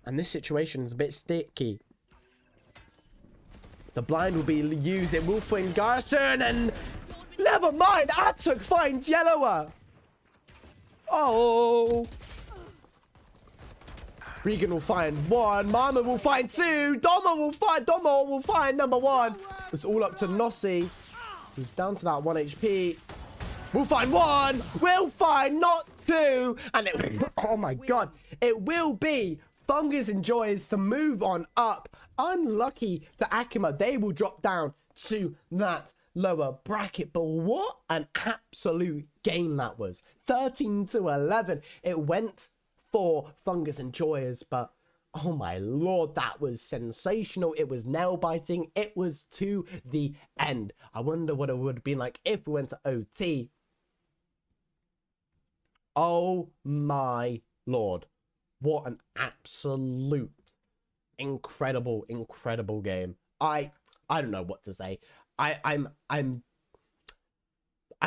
And this situation is a bit sticky. The blind will be used. It will find Garrison, and never mind. Atuk finds Yellower. Oh. Regan will find one. Mama will find two. Domo will find number one. It's all up to Nossi, who's down to that 1 HP. We'll find one. We'll find not two. And it, oh my god, it will be Fungus enjoys to move on up. Unlucky to Akuma, they will drop down to that lower bracket. But what an absolute game that was. 13-11. It went for Fungus enjoyers, but oh my lord, that was sensational. It was nail biting. It was to the end. I wonder what it would have been like if we went to OT. Oh my lord, what an absolute incredible game. I don't know what to say. I'm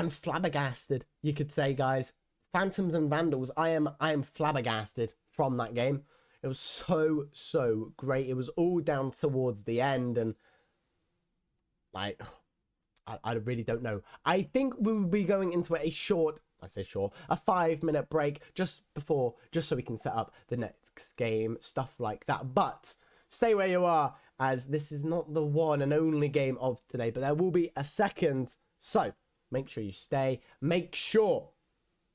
flabbergasted, you could say, guys. Phantoms and Vandals, I am flabbergasted from that game. It was so great. It was all down towards the end, and I really don't know. I think we will be going into a short, I say short, a 5-minute break just so we can set up the next game, stuff like that. But stay where you are, as this is not the one and only game of today, but there will be a second. So make sure you stay. Make sure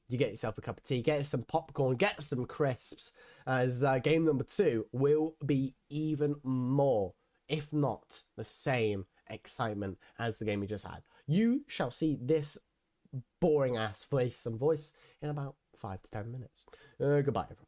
you get yourself a cup of tea, get some popcorn, get some crisps, as game number 2 will be even more, if not the same excitement as the game we just had. You shall see this boring ass face and voice in about 5 to 10 minutes. Goodbye, everyone.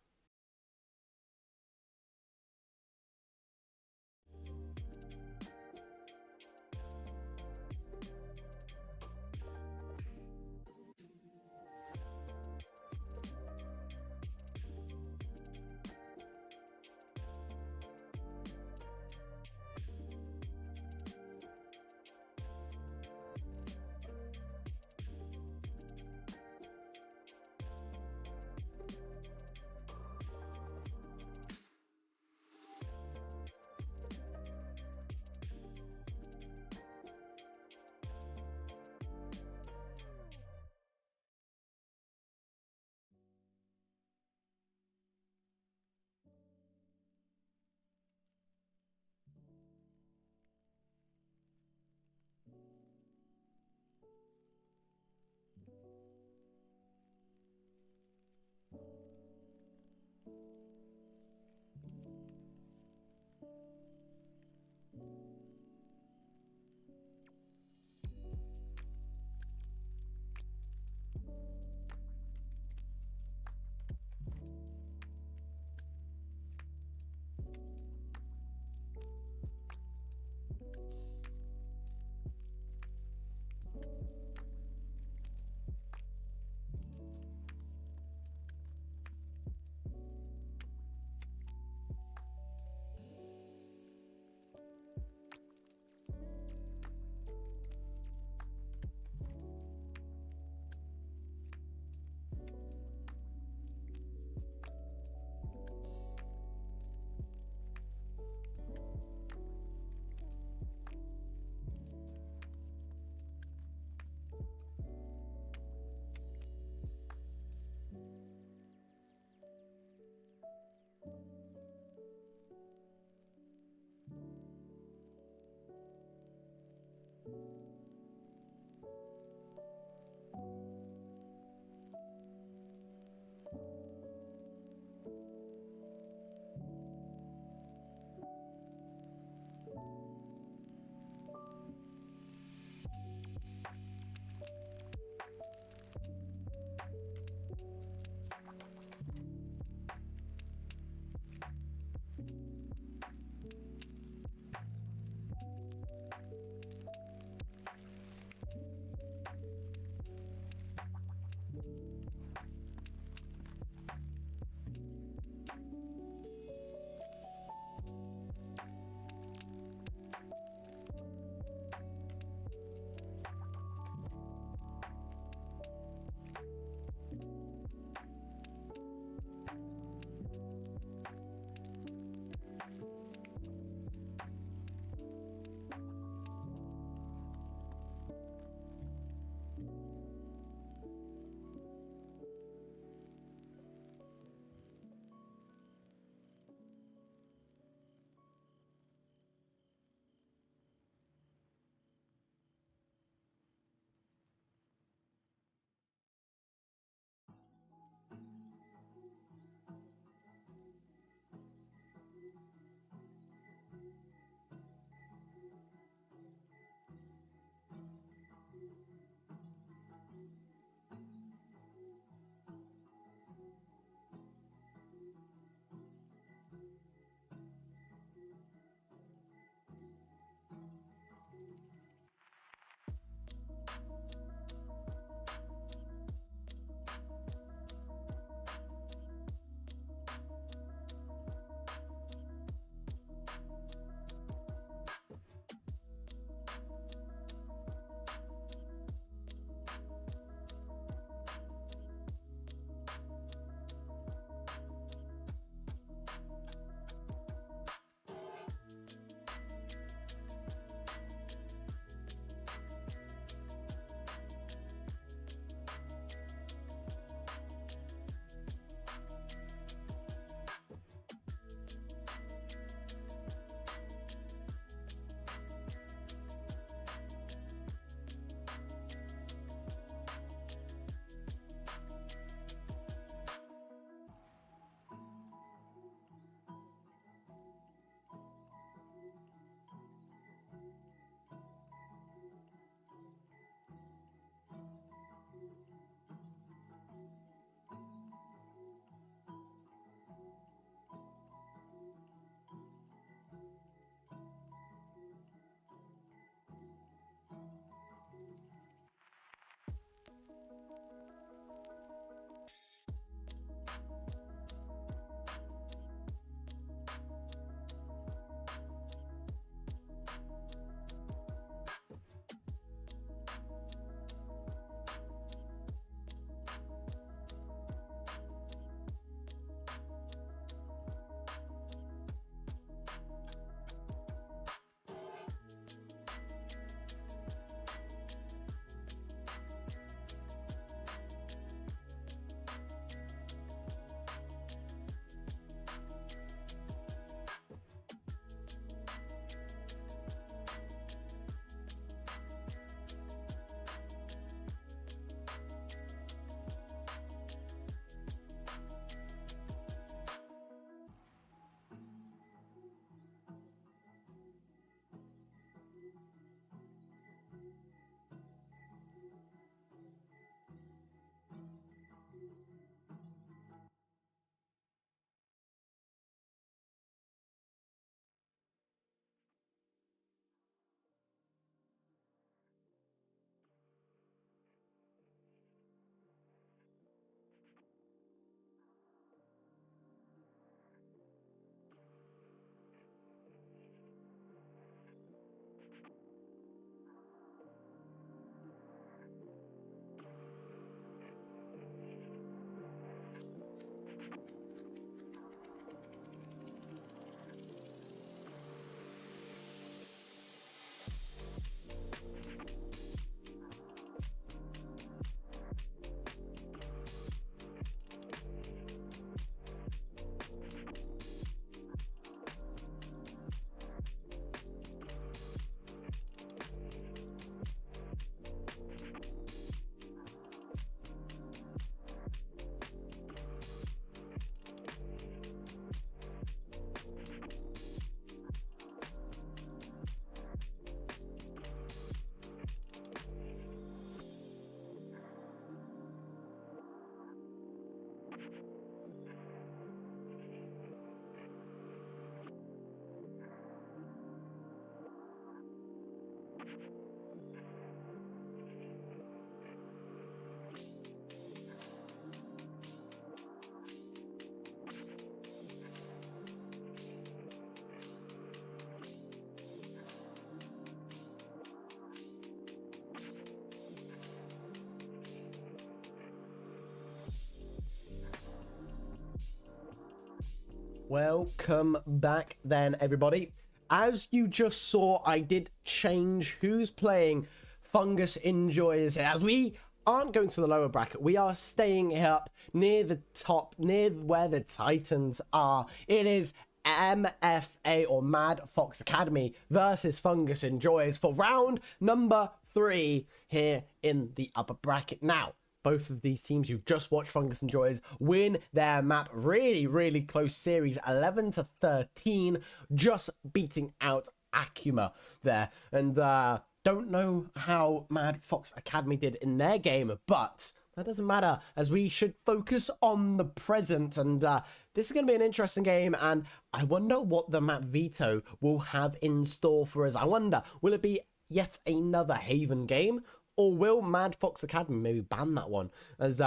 Welcome back then, everybody. As you just saw, I did change who's playing Fungus Enjoys here. As we aren't going to the lower bracket, we are staying up near the top, near where the Titans are. It is MFA or Mad Fox Academy versus Fungus Enjoys for round number 3 here in the upper bracket. Now, both of these teams you've just watched, Fungus Enjoys, win their map. Really close series, 11-13, just beating out Akuma there. And don't know how Mad Fox Academy did in their game, but that doesn't matter, as we should focus on the present. And this is going to be an interesting game, and I wonder what the map veto will have in store for us. I wonder, will it be yet another Haven game? Or will Mad Fox Academy maybe ban that one? As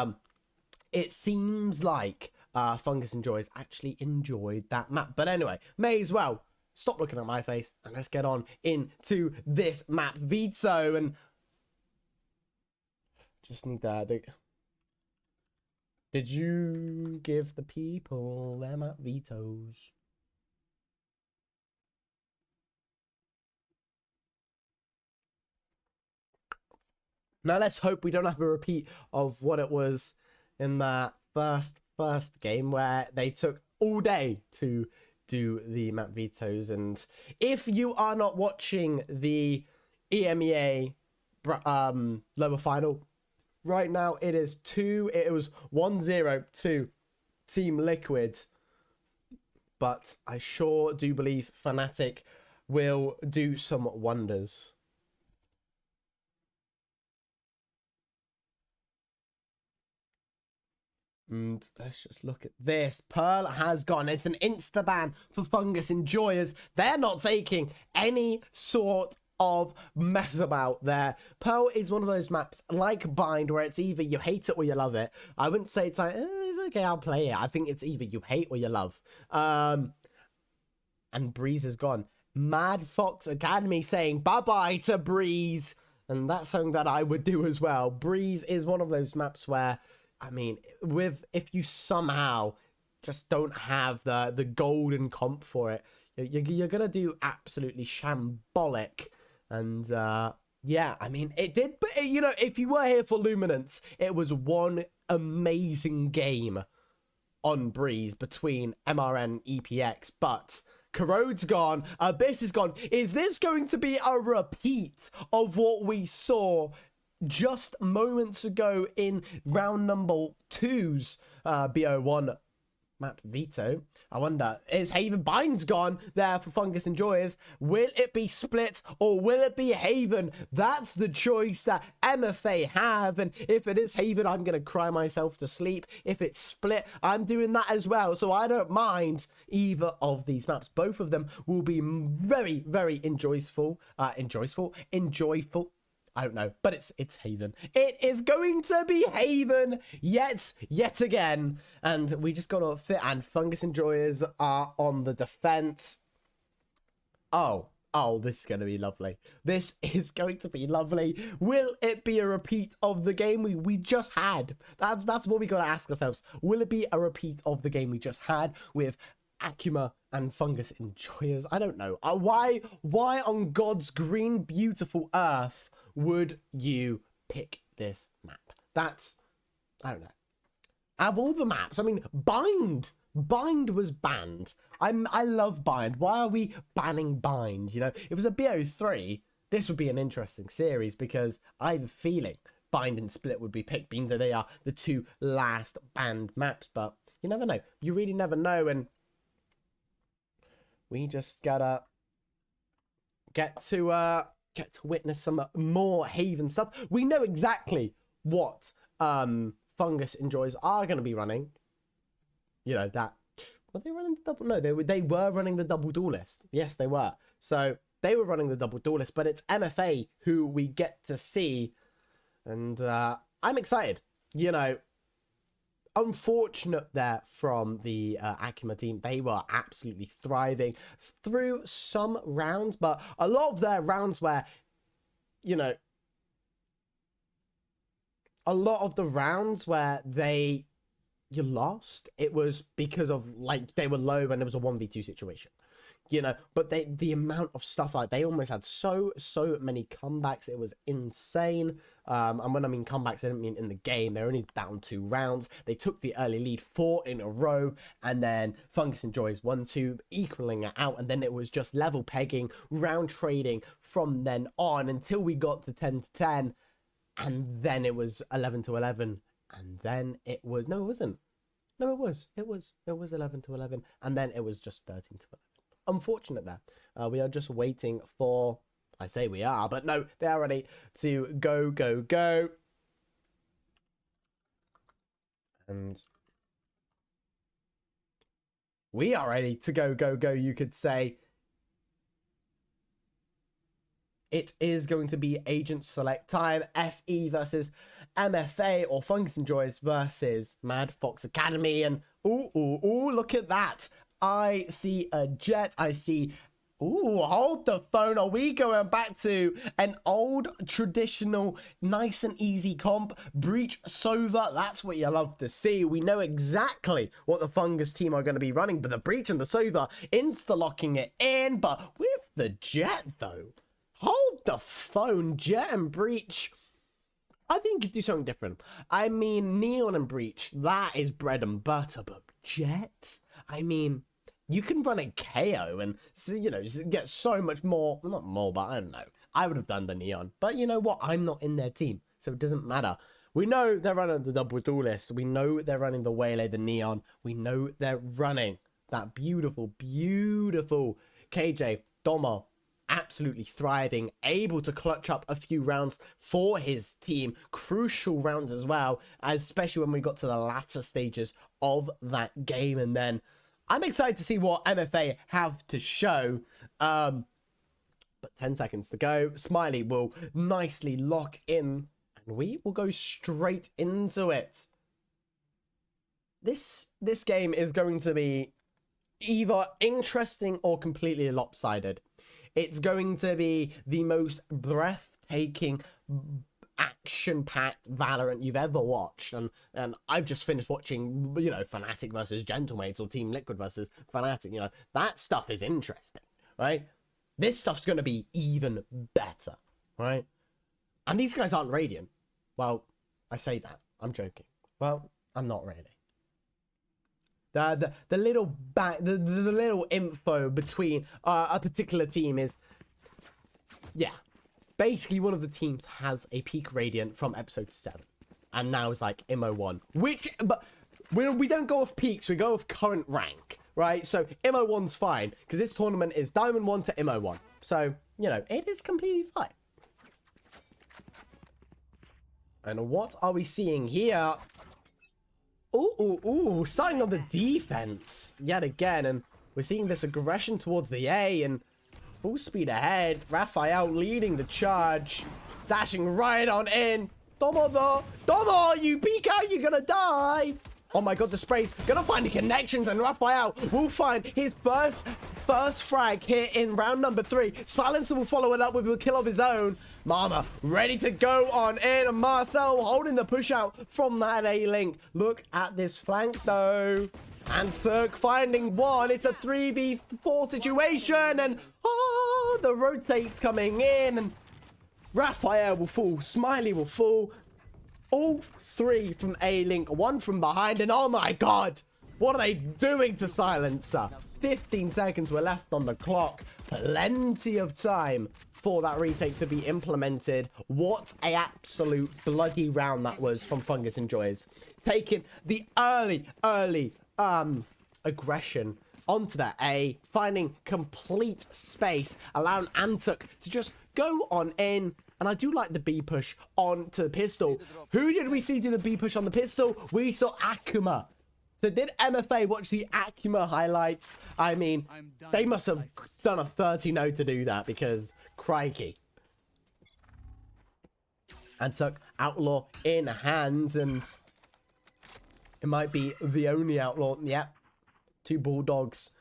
it seems like Fungus Enjoys actually enjoyed that map. But anyway, may as well stop looking at my face and let's get on into this map veto. And just need that. Did you give the people their map vetoes? Now let's hope we don't have a repeat of what it was in that first game where they took all day to do the map vetoes. And if you are not watching the EMEA lower final right now, it was 1-0 to Team Liquid, but I sure do believe Fnatic will do some wonders. And let's just look at this. Pearl has gone. It's an insta-ban for Fungus Enjoyers. They're not taking any sort of mess about there. Pearl is one of those maps like Bind where it's either you hate it or you love it. I wouldn't say it's like, it's okay, I'll play it. I think it's either you hate or you love. And Breeze is gone. Mad Fox Academy saying bye-bye to Breeze. And that's something that I would do as well. Breeze is one of those maps where, I mean, if you somehow just don't have the golden comp for it, you're going to do absolutely shambolic. And yeah, I mean, it did. But, you know, if you were here for Luminance, it was one amazing game on Breeze between MRN EPX. But Corrode's gone. Abyss is gone. Is this going to be a repeat of what we saw just moments ago in round number 2's Bo1 map veto? I wonder, is Haven? Bind's gone there for Fungus Enjoyers. Will it be split or will it be Haven? That's the choice that MFA have. And if it is Haven, I'm going to cry myself to sleep. If it's split, I'm doing that as well. So I don't mind either of these maps. Both of them will be very enjoyful. I don't know, but it's Haven. It is going to be Haven yet again. And we just got to fit, and Fungus Enjoyers are on the defense. Oh, this is going to be lovely. This is going to be lovely. Will it be a repeat of the game we just had? That's what we got to ask ourselves. Will it be a repeat of the game we just had with Akuma and Fungus Enjoyers? I don't know. Why on God's green beautiful earth would you pick this map? That's, I don't know. Out of all the maps, I mean, Bind was banned. I love Bind. Why are we banning Bind? You know, if it was a BO3, this would be an interesting series, because I have a feeling Bind and Split would be picked, being that they are the 2 last banned maps. But you never know. You really never know. And we just gotta get to witness some more Haven stuff. We know exactly what Fungus Enjoys are going to be running. you know, that... Were they running the double? No, they were running the double duelist. Yes, they were. So they were running the double duelist, but it's MFA who we get to see. And I'm excited. You know, unfortunate there from the Akuma team. They were absolutely thriving through some rounds, but a lot of their rounds where, you know, a lot of the rounds where you lost, it was because of, like, they were low and it was a 1v2 situation, you know. But the amount of stuff, like, they almost had so many comebacks. It was insane. And when I mean comebacks, I didn't mean in the game. They're only down 2 rounds. They took the early lead 4 in a row, and then Fungus and Joy's 1-2, equaling it out. And then it was just level pegging, round trading from then on until we got to 10-10, and then it was 11-11. And then it was... No, it wasn't. No, it was. It was 11-11. And then it was just 13-11. Unfortunate there. We are just waiting for... I say we are, but no, they are ready to go. And we are ready to go, you could say. It is going to be agent select time. FE versus MFA, or Fungus and Joys versus Mad Fox Academy. And ooh, look at that. I see a jet. I see... Ooh, hold the phone. Are we going back to an old traditional nice and easy comp? Breach, Sova, that's what you love to see. We know exactly what the Fungus team are going to be running, but the Breach and the Sova insta-locking it in. But with the Jet, though, hold the phone. Jet and Breach, I think you could do something different. I mean, Neon and Breach, that is bread and butter, but Jet, I mean... You can run a KO and, you know, get so much more, not more, but I don't know. I would have done the Neon. But you know what? I'm not in their team, so it doesn't matter. We know they're running the double duelist. We know they're running the Waylay, the Neon. We know they're running that beautiful KJ Domo. Absolutely thriving, able to clutch up a few rounds for his team. Crucial rounds as well, especially when we got to the latter stages of that game. And then... I'm excited to see what MFA have to show. But 10 seconds to go. Smiley will nicely lock in, and we will go straight into it. This game is going to be either interesting or completely lopsided. It's going to be the most breathtaking, action-packed Valorant you've ever watched, and I've just finished watching, you know, Fnatic versus Gentlemates, or Team Liquid versus Fnatic. You know, that stuff is interesting, right? This stuff's going to be even better, right? And these guys aren't Radiant. Well, I say that, I'm joking. Well, I'm not really. The little info between a particular team is, yeah. Basically, one of the teams has a peak Radiant from episode 7. And now it's like MO1. But we don't go off peaks, we go off current rank, right? So MO1's fine, because this tournament is Diamond 1 to MO1. So, you know, it is completely fine. And what are we seeing here? Ooh, starting on the defense yet again. And we're seeing this aggression towards the A, and full speed ahead. Raphael leading the charge. Dashing right on in. Domo though. Domo, you peek out, you're gonna die. Oh my god, the spray's gonna find the connections, and Raphael will find his first frag here in round number 3. Silencer will follow it up with a kill of his own. Mama ready to go on in, and Marcel holding the push out from that A-Link. Look at this flank though. And Cirque finding one. It's a 3v4 situation, and the rotates coming in, and Raphael will fall. Smiley will fall. All 3 from A-Link, 1 from behind, and oh my god, what are they doing to Silencer? 15 seconds were left on the clock. Plenty of time for that retake to be implemented. What a absolute bloody round that was from Fungus and Joys. Taking the early aggression onto that A, finding complete space, allowing Antuk to just go on in. And I do like the B push onto the pistol. Who did we see do the B push on the pistol? We saw Akuma So did MFA watch the Akuma highlights? I mean, they must have done a 30-0 to do that because crikey. And took Outlaw in hands, and it might be the only Outlaw. Yep. 2 Bulldogs,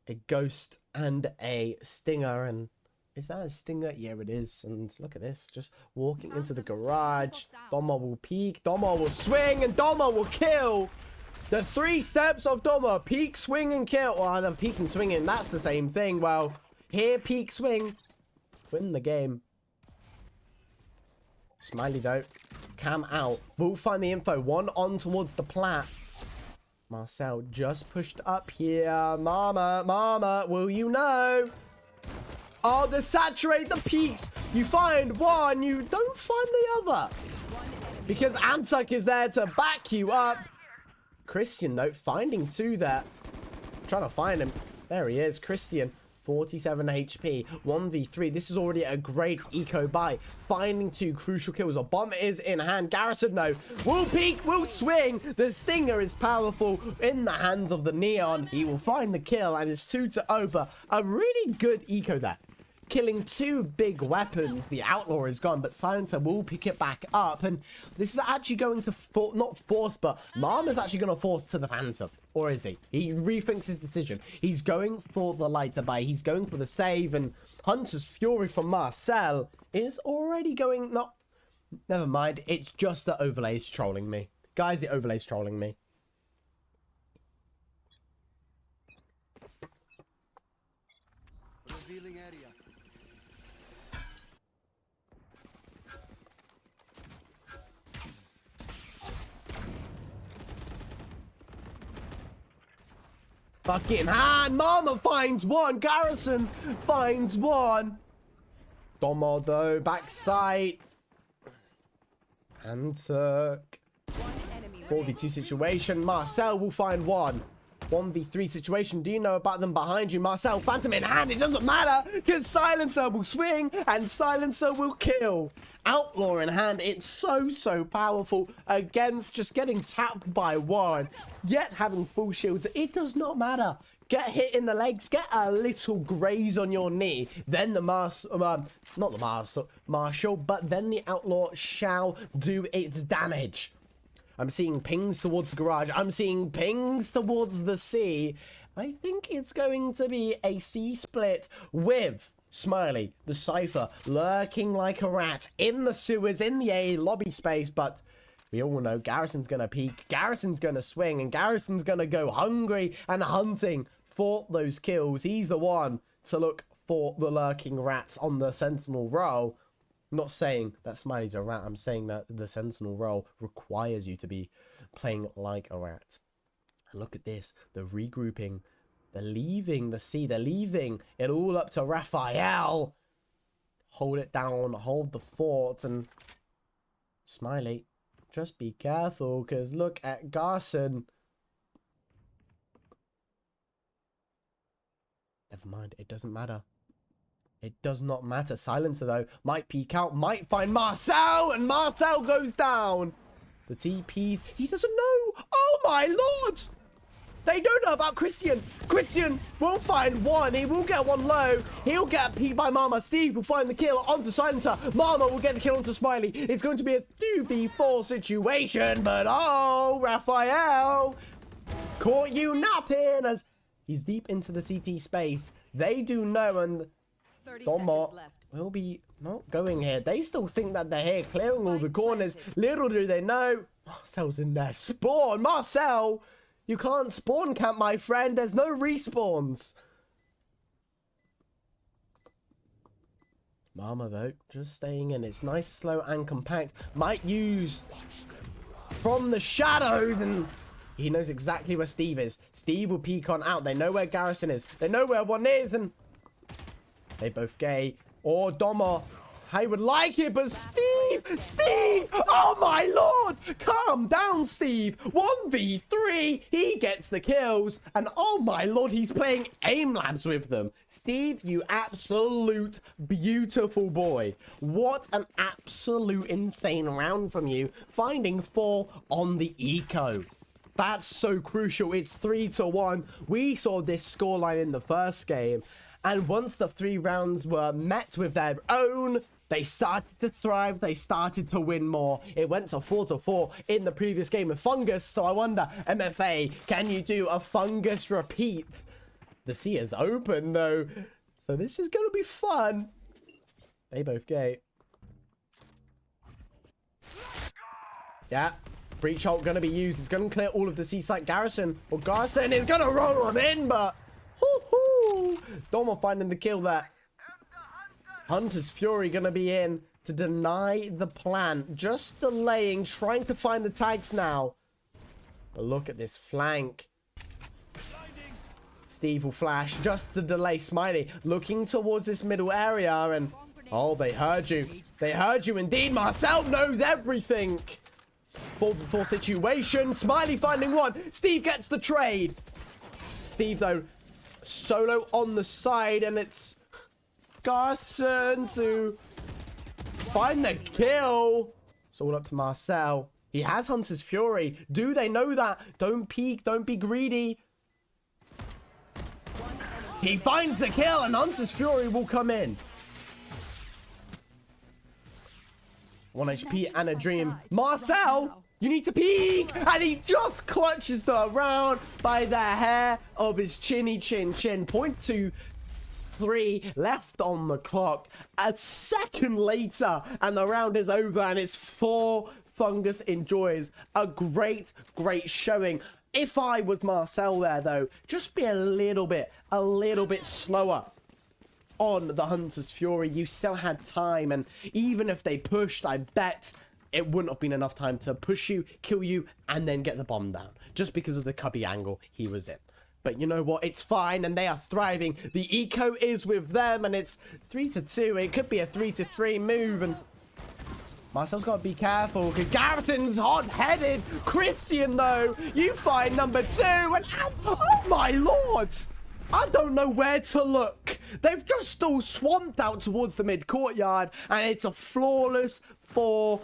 a Ghost, and a Stinger. And is that a Stinger? Yeah, it is. And look at this. Just walking into the garage. Doma will peek. Doma will swing. And Doma will kill. The 3 steps of Doma. Peek, swing, and kill. Well, and peek and swinging. That's the same thing. Well, here, peek, swing. Win the game. Smiley, though. Cam out. We'll find the info. 1 on towards the plat. Marcel just pushed up here. Mama, will you know? Oh, the saturate the peaks. You find one, you don't find the other. Because Antuk is there to back you up. Christian, though, finding 2 there. Trying to find him. There he is, Christian. 47 HP, 1v3. This is already a great eco buy. Finding 2 crucial kills. A bomb is in hand. Garrison, though, will peek, will swing. The Stinger is powerful in the hands of the Neon. He will find the kill, and it's 2-0. But a really good eco there. Killing 2 big weapons. The Outlaw is gone, but Silencer will pick it back up. And this is actually going to, not force, but Mama's actually going to force to the Phantom. Or is he? He rethinks his decision. He's going for the lighter buy. He's going for the save. And Hunter's Fury from Marcel is already going, no, never mind. It's just the overlays trolling me. Guys, the overlays trolling me. Revealing area. Fucking hand. Mama finds 1. Garrison finds 1. Domo, though, backside. And took 4v2 situation. Marcel will find 1. 1v3 situation. Do you know about them behind you? Marcel, Phantom in hand. It doesn't matter because Silencer will swing and Silencer will kill. Outlaw in hand. It's so powerful against just getting tapped by 1. Yet having full shields. It does not matter. Get hit in the legs. Get a little graze on your knee. Then the not the Marshal, but then the Outlaw shall do its damage. I'm seeing pings towards the garage. I'm seeing pings towards the C. I think it's going to be a C split with Smiley, the Cypher, lurking like a rat in the sewers, in the A lobby space. But we all know Garrison's going to peek, Garrison's going to swing, and Garrison's going to go hungry and hunting for those kills. He's the one to look for the lurking rats on the Sentinel role. I'm not saying that Smiley's a rat. I'm saying that the Sentinel role requires you to be playing like a rat. And look at this. The regrouping. They're leaving the C. They're leaving it all up to Raphael. Hold it down. Hold the fort. And Smiley, just be careful. Because look at Garson. Never mind. It doesn't matter. It does not matter. Silencer, though, might peek out, might find Marcel, and Marcel goes down. The TPs, he doesn't know. Oh, my lord. They don't know about Christian. Christian will find 1. He will get 1 low. He'll get peeked by Mama. Steve will find the kill onto Silencer. Mama will get the kill onto Smiley. It's going to be a 2v4 situation, but oh, Raphael caught you napping as he's deep into the CT space. They do know, and Domo will be not going here. They still think that they're here clearing all the corners. Little do they know, Marcel's in there. Spawn! Marcel! You can't spawn camp, my friend. There's no respawns. Mama, though, just staying in. It's nice, slow, and compact. Might use from the shadows, and he knows exactly where Steve is. Steve will peek on out. They know where Garrison is. They know where 1 is, and they both gay. Or Domo. I would like it, but Steve! Oh my lord! Calm down, Steve! 1v3, he gets the kills, and oh my lord, he's playing aim labs with them. Steve, you absolute beautiful boy. What an absolute insane round from you, finding 4 on the eco. That's so crucial. It's 3-1. We saw this scoreline in the first game. And once the 3 rounds were met with their own, they started to thrive. They started to win more. It went to 4-4 in the previous game of Fungus. So I wonder, MFA, can you do a Fungus repeat? The sea is open, though. So this is going to be fun. They both gate. Yeah. Breach ult going to be used. It's going to clear all of the seaside garrison. Or Garrison is going to roll them in, but... Woohoo! Dormo finding the kill there. Hunter's Fury going to be in to deny the plan. Just delaying, trying to find the tags now. But look at this flank. Steve will flash just to delay Smiley. Looking towards this middle area and... Oh, they heard you. They heard you indeed. Marcel knows everything. 4-4 situation. Smiley finding one. Steve gets the trade. Steve, though, solo on the side, and it's Garson to find the kill. It's all up to Marcel. He has Hunter's Fury. Do they know that? Don't peek. Don't be greedy. He finds the kill, and Hunter's Fury will come in. 1 HP and a dream. Marcel, you need to peek! And he just clutches the round by the hair of his chinny chin chin. 0.23 left on the clock. A second later, and the round is over, and it's 4. Fungus enjoys a great showing. If I was Marcel there, though, just be a little bit slower on the Hunter's Fury. You still had time, and even if they pushed, I bet it wouldn't have been enough time to push you, kill you, and then get the bomb down, just because of the cubby angle he was in. But you know what? It's fine, and they are thriving. The eco is with them, and it's 3-2. It could be a 3-3 move, and Marcel's got to be careful, because Garrison's hot-headed. Christian, though, you find number 2, and oh my lord! I don't know where to look. They've just all swamped out towards the mid-courtyard, and it's a flawless 4.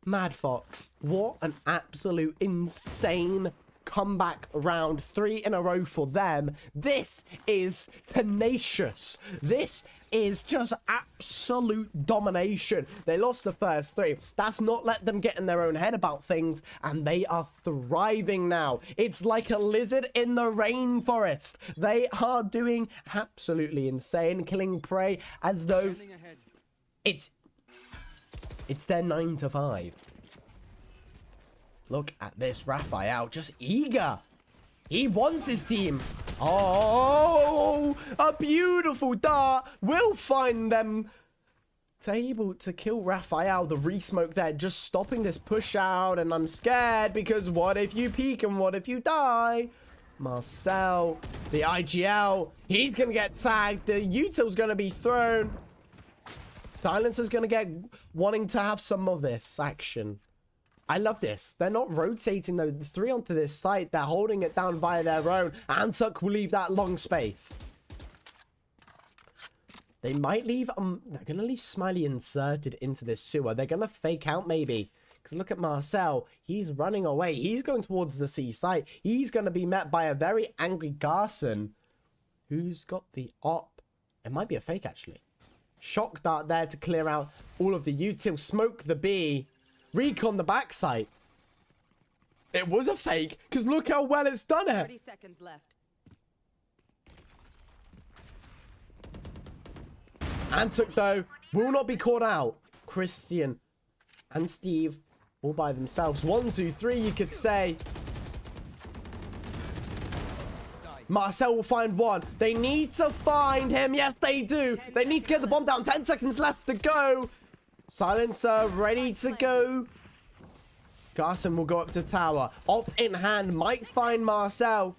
Mad Fox. What an absolute insane comeback round. 3 in a row for them. This is tenacious. This is just absolute domination. They lost the first 3. That's not let them get in their own head about things, and they are thriving now. It's like a lizard in the rainforest. They are doing absolutely insane, killing prey as though it's their 9 to 5. Look at this Raphael, just eager. He wants his team. Oh, a beautiful dart will find them able to kill Raphael. The re-smoke there, just stopping this push out. And I'm scared because what if you peek and what if you die? Marcel, the IGL, he's going to get tagged. The util's going to be thrown. Silencer's going to get wanting to have some of this action. I love this. They're not rotating though. The 3 onto this site. They're holding it down via their own. Antuk will leave that long space. They might leave... they're going to leave Smiley inserted into this sewer. They're going to fake out maybe. Because look at Marcel. He's running away. He's going towards the C site. He's going to be met by a very angry Garson. Who's got the op? It might be a fake actually. Shock dart there to clear out all of the util. Smoke the B. Recon the backside. It was a fake, because look how well it's done it. 30 seconds left. Antuk, though, will not be caught out. Christian and Steve all by themselves. 1, 2, 3, you could say. Marcel will find one. They need to find him. Yes, they do. They need to get the bomb down. 10 seconds left to go. Silencer ready to go. Garson will go up to tower. Op in hand. Might find Marcel.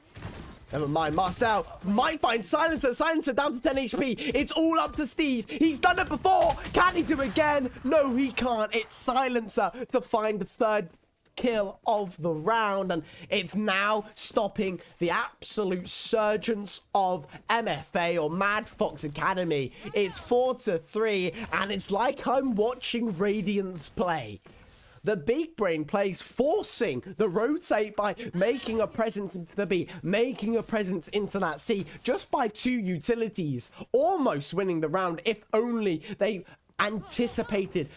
Never mind. Marcel might find Silencer. Silencer down to 10 HP. It's all up to Steve. He's done it before. Can he do it again? No, he can't. It's Silencer to find the 3rd kill of the round, and it's now stopping the absolute surgence of MFA or Mad Fox Academy. It's 4-3, and it's like I'm watching Radiance play. the big brain plays, forcing the rotate by making a presence into the B, making a presence into that C, just by 2 utilities, almost winning the round if only they anticipated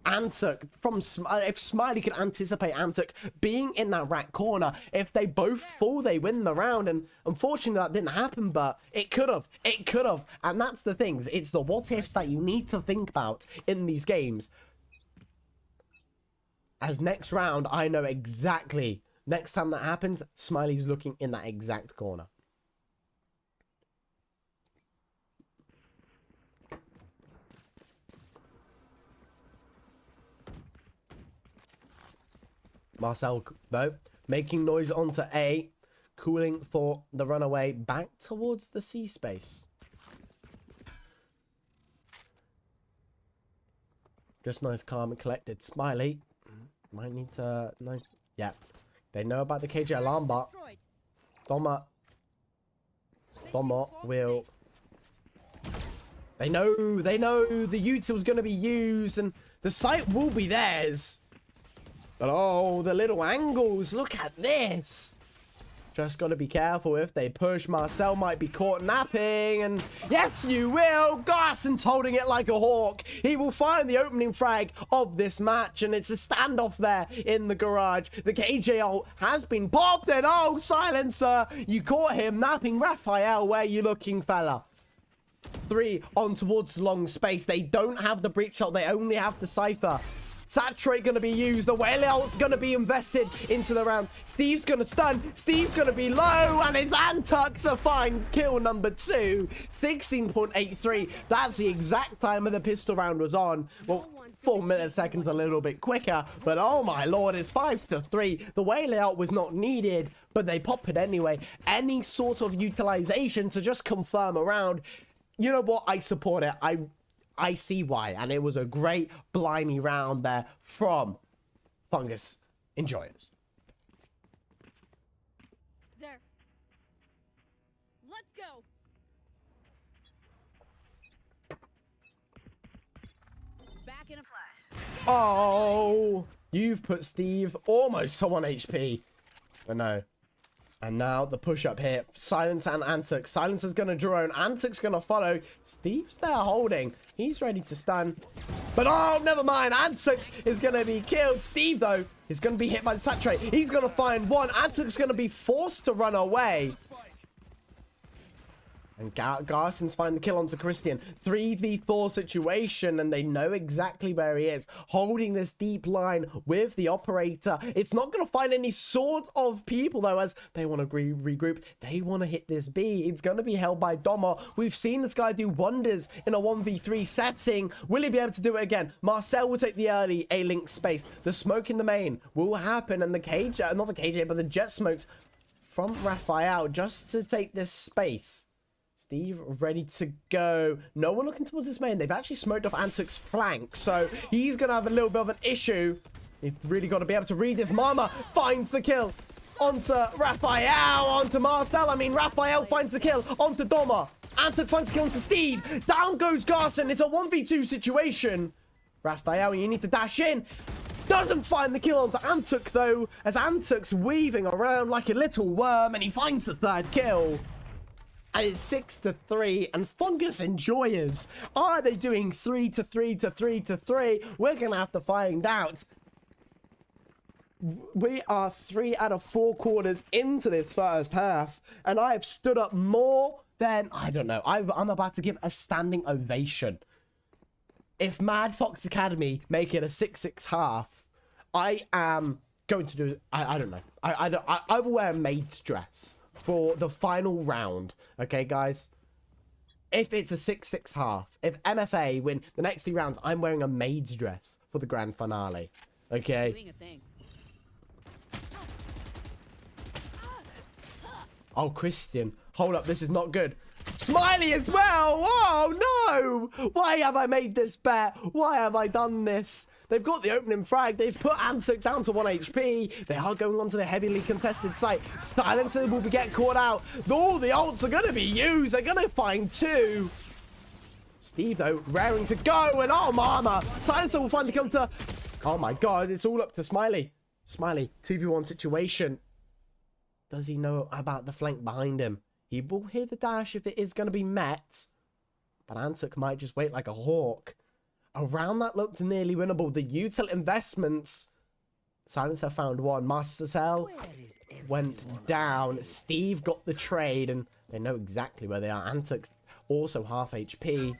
Antuk from if Smiley could anticipate Antuk being in that right corner. If they both fall, they win the round, and unfortunately that didn't happen, but it could have, and that's the things. It's the what ifs that you need to think about in these games. As next round, I know exactly next time that happens, Smiley's looking in that exact corner. Marcel, though, making noise onto A, cooling for the runaway back towards the C space. Just nice, calm, and collected. Smiley might need to... Yeah, they know about the KJ alarm, but Doma will... They know the util's going to be used, and the site will be theirs. But oh, the little angles, look at this. Just got to be careful if they push. Marcel might be caught napping, and yes, you will. Garson's holding it like a hawk. He will find the opening frag of this match, and it's a standoff there in the garage. The KJ ult has been popped, and oh, silencer. You caught him napping. Raphael, where you looking, fella? 3 on towards long space. They don't have the breach shot. They only have the Cypher. Saturate going to be used. The whale ult's going to be invested into the round. Steve's going to stun. Steve's going to be low. And it's Antuk to find kill number 2. 16.83. That's the exact time of the pistol round was on. Well, 4 milliseconds a little bit quicker. But oh my lord, it's 5-3. The whale ult was not needed, but they pop it anyway. Any sort of utilization to just confirm a round. You know what? I support it. I see why, and it was a great blimey round there from Fungus enjoyers. There. Let's go. Back in a flash. Oh, you've put Steve almost to 1 HP. But no. And now the push up here. Silence and Antuk. Silence is going to drone. Antuk's going to follow. Steve's there holding. He's ready to stun. But oh, never mind. Antuk is going to be killed. Steve, though, is going to be hit by the saturate. He's going to find one. Antuk's going to be forced to run away. And Garson's find the kill onto Christian. 3v4 situation, and they know exactly where he is. Holding this deep line with the operator. It's not going to find any sort of people, though, as they want to regroup. They want to hit this B. It's going to be held by Doma. We've seen this guy do wonders in a 1v3 setting. Will he be able to do it again? Marcel will take the early A-link space. The smoke in the main will happen, and the KJ, not the KJ, but the jet smokes from Raphael just to take this space. Steve ready to go. No one looking towards this main. They've actually smoked off Antuk's flank, so he's going to have a little bit of an issue. They've really got to be able to read this. Mama finds the kill onto Raphael, onto Marcel. I mean, Raphael finds the kill onto Doma. Antuk finds the kill onto Steve. Down goes Garson. It's a 1v2 situation. Raphael, you need to dash in. Doesn't find the kill onto Antuk, though, as Antuk's weaving around like a little worm, and he finds the 3rd kill. And it's 6-3, and Fungus enjoyers. Are they doing 3-3? We're going to have to find out. We are 3 out of 4 quarters into this first half, and I have stood up more than, I don't know, I'm about to give a standing ovation. If Mad Fox Academy make it a 6-6 half, I am going to do, I don't know. I will wear a maid's dress for the final round, okay, guys? If it's a 6-6 half, if MFA win the next 3 rounds, I'm wearing a maid's dress for the grand finale, okay? Doing a thing. Oh, Christian, hold up, this is not good. Smiley as well! Oh, no! Why have I made this bet? Why have I done this? They've got the opening frag. They've put Antuk down to 1 HP. They are going on to the heavily contested site. Silencer will get caught out. All the ults are going to be used. They're going to find 2. Steve, though, raring to go. And oh, mama. Silencer will find the kill to Oh my god, it's all up to Smiley. Smiley, 2v1 situation. Does he know about the flank behind him? He will hear the dash if it is going to be met. But Antuk might just wait like a hawk. Around that looked nearly winnable. The util investments. Silencer found one. Master Cell went down. Steve got the trade, and they know exactly where they are. Antuk also half HP.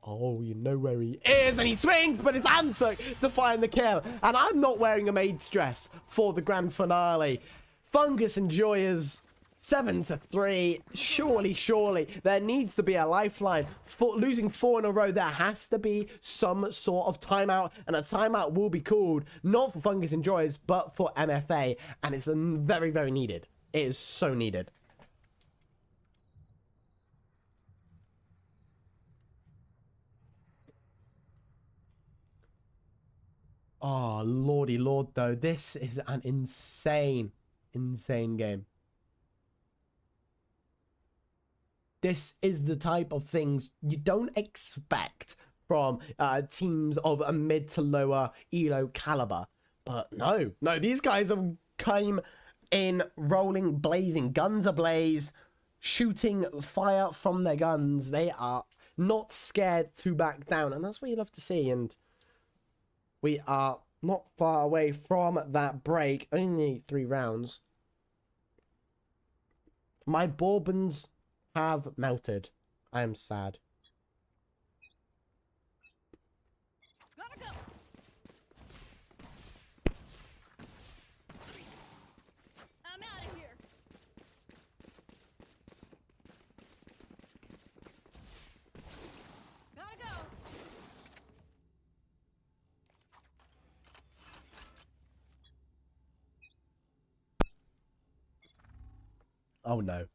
Oh, you know where he is, and he swings, but it's Antuk to find the kill. And I'm not wearing a maid's dress for the grand finale. Fungus enjoyers 7-3. Surely, there needs to be a lifeline. For losing 4 in a row, there has to be some sort of timeout, and a timeout will be called, not for Fungus enjoyers, but for MFA, and it's very, very needed. It is so needed. Oh, lordy lord, though. This is an insane game. This is the type of things you don't expect from teams of a mid to lower elo caliber. But no, these guys have come in rolling, blazing, guns ablaze, shooting fire from their guns. They are not scared to back down, and that's what you love to see. And we are not far away from that break. Only 3 rounds. My bourbons have melted. I am sad. Gotta go. I'm out of here. Gotta go. Oh no.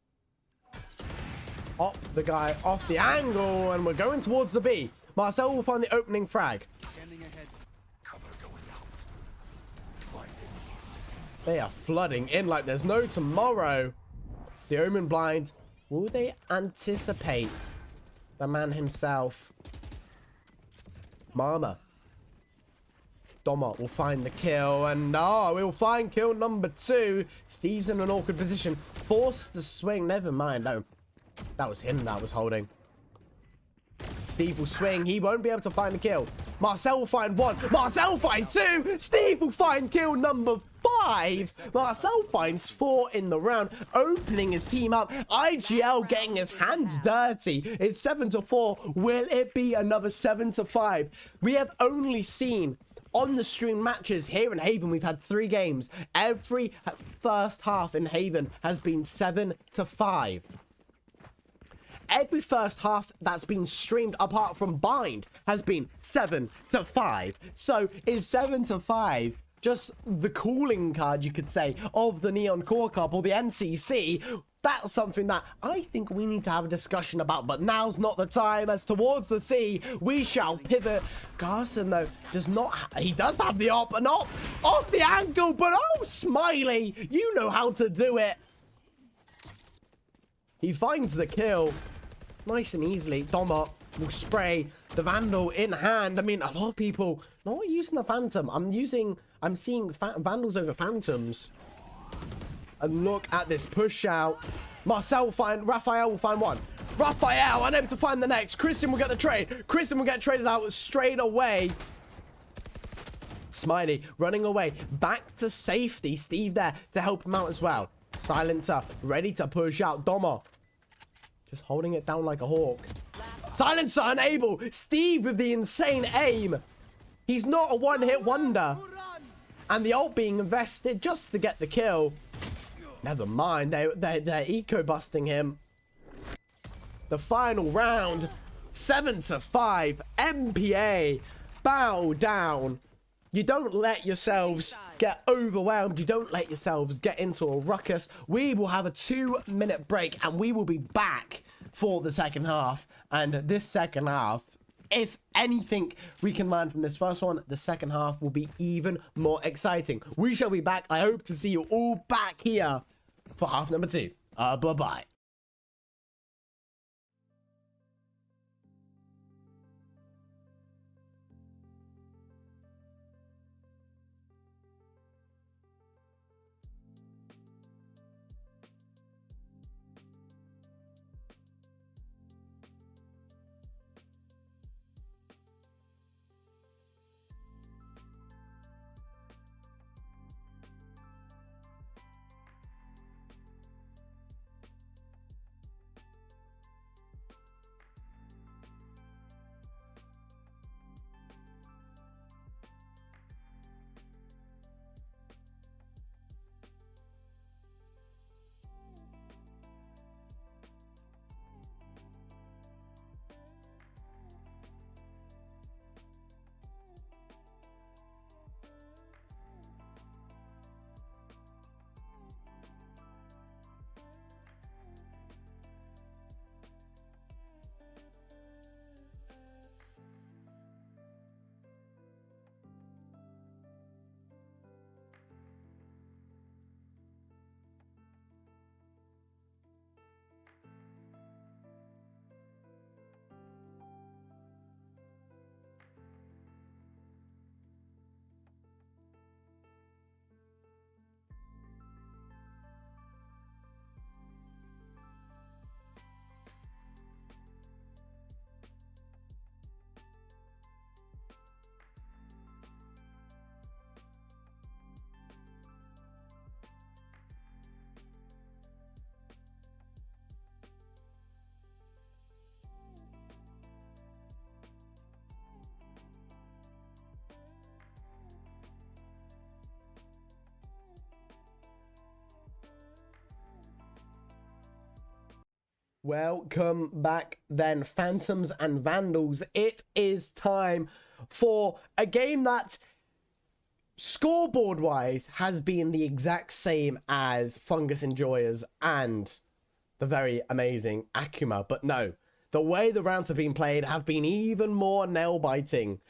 Off the guy, off the angle, and we're going towards the B. Marcel will find the opening frag. They are flooding in like there's no tomorrow. The Omen blind. Will they anticipate the man himself? Mama. Doma will find the kill, and no, we'll find kill number 2. Steve's in an awkward position, forced to swing. Never mind, no, that was him that was holding. Steve will swing. He won't be able to find the kill. Marcel will find 1. Marcel will find 2. Steve will find kill number 5. Marcel finds 4 in the round, opening his team up. IGL getting his hands dirty. It's 7-4. Will it be another 7-5? We have only seen on the stream matches here in Haven, we've had 3 games. Every first half in Haven has been 7-5. Every first half that's been streamed apart from Bind has been 7-5. So is 7-5 just the calling card, you could say, of the Neon Core Cup or the NCC? That's something that I think we need to have a discussion about, but now's not the time. As towards the C, we shall pivot. Garson, though, does not... He does have the op, and off the angle, but oh, Smiley, you know how to do it. He finds the kill nice and easily. Doma will spray the Vandal in hand. I mean, a lot of people not using the Phantom. I'm seeing Vandals over Phantoms. And look at this push out. Marcel will find, Raphael will find 1. Raphael unable to find the next. Christian will get the trade. Christian will get traded out straight away. Smiley running away back to safety. Steve there to help him out as well. Silencer ready to push out. Doma just holding it down like a hawk. Silencer unable. Steve with the insane aim. He's not a one-hit wonder. And the ult being invested just to get the kill. Never mind, they're eco-busting him. The final round, 7-5, MPA, bow down. You don't let yourselves get overwhelmed. You don't let yourselves get into a ruckus. We will have a 2-minute break, and we will be back for the second half. And this second half, if anything we can learn from this first one, the second half will be even more exciting. We shall be back. I hope to see you all back here for half number 2. Bye-bye. Welcome back then, Phantoms and Vandals. It is time for a game that, scoreboard-wise, has been the exact same as Fungus Enjoyers and the very amazing Akuma. But no, the way the rounds have been played have been even more nail-biting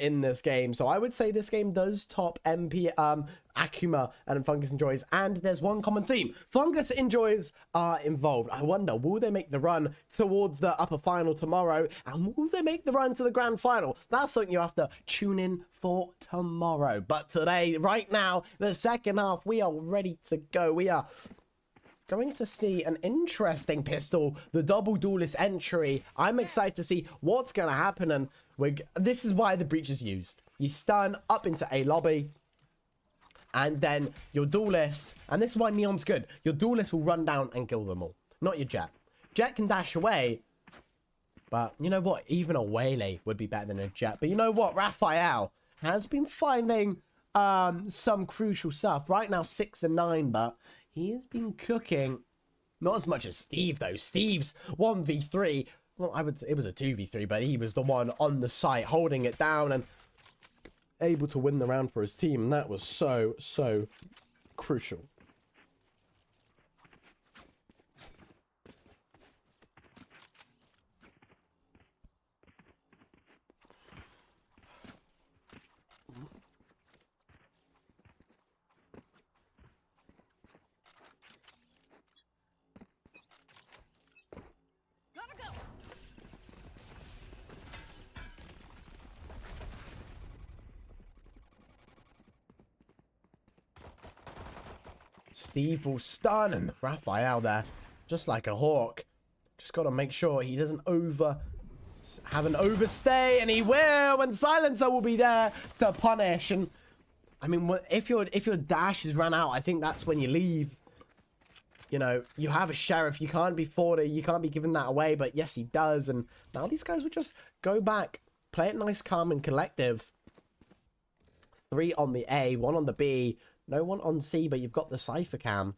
in this game. So I would say this game does top Akuma and Fungus Enjoys, and there's one common theme. Fungus Enjoys are involved. I wonder, will they make the run towards the upper final tomorrow, and will they make the run to the grand final? That's something you have to tune in for tomorrow. But today, right now, the second half, we are ready to go. We are going to see an interesting pistol, the double duelist entry. I'm excited to see what's going to happen, and this is why the breach is used. You stun up into a lobby, and then your duelist, and this is why Neon's good, your duelist will run down and kill them all, not your Jet. Jet can dash away, but you know what, even a Waylay would be better than a Jet. But you know what, Raphael has been finding some crucial stuff. Right now 6 and 9, but he has been cooking. Not as much as Steve though. Steve's 1v3, well, it was a 2v3, but he was the one on the site holding it down and able to win the round for his team, and that was so crucial. Gotta go. Steve will stun, and Raphael there, just like a hawk. Just got to make sure he doesn't have an overstay, and he will, and Silencer will be there to punish. And I mean, if your dash is run out, I think that's when you leave. You know, you have a sheriff, you can't be 40, you can't be giving that away, but yes, he does. And now these guys will just go back, play it nice, calm, and collective. 3 on the A, 1 on the B. No one on C, but you've got the Cypher Cam.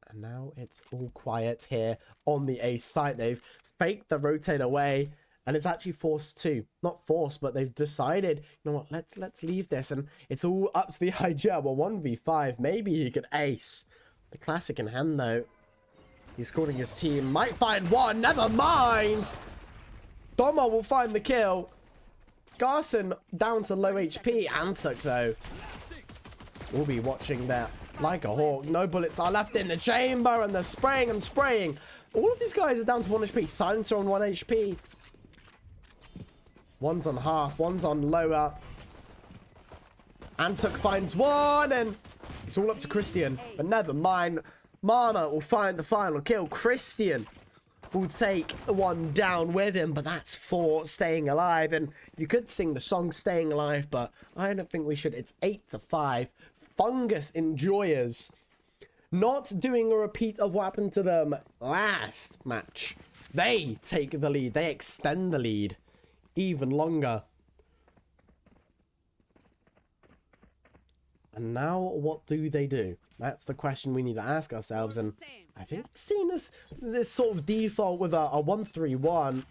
And now it's all quiet here on the A site. They've faked the rotate away, and it's actually forced to. Not forced, but they've decided, you know what, let's leave this. And it's all up to the IGL. Well, 1v5, maybe he could ace. The classic in hand, though. He's calling his team. Might find one, never mind! Doma will find the kill. Garson down to low HP. Antuk, though, will be watching that like a hawk. No bullets are left in the chamber, and they're spraying and spraying. All of these guys are down to 1 HP. Silencer on 1 HP. One's on half, one's on lower. Antuk finds one, and it's all up to Christian. But never mind. Mama will find the final kill. Christian will take one down with him, but that's 4 staying alive. And you could sing the song Staying Alive, but I don't think we should. It's 8-5. Fungus Enjoyers not doing a repeat of what happened to them last match. They take the lead. They extend the lead even longer. And now what do they do? That's the question we need to ask ourselves. And I think I've seen this sort of default with a 1-3-1.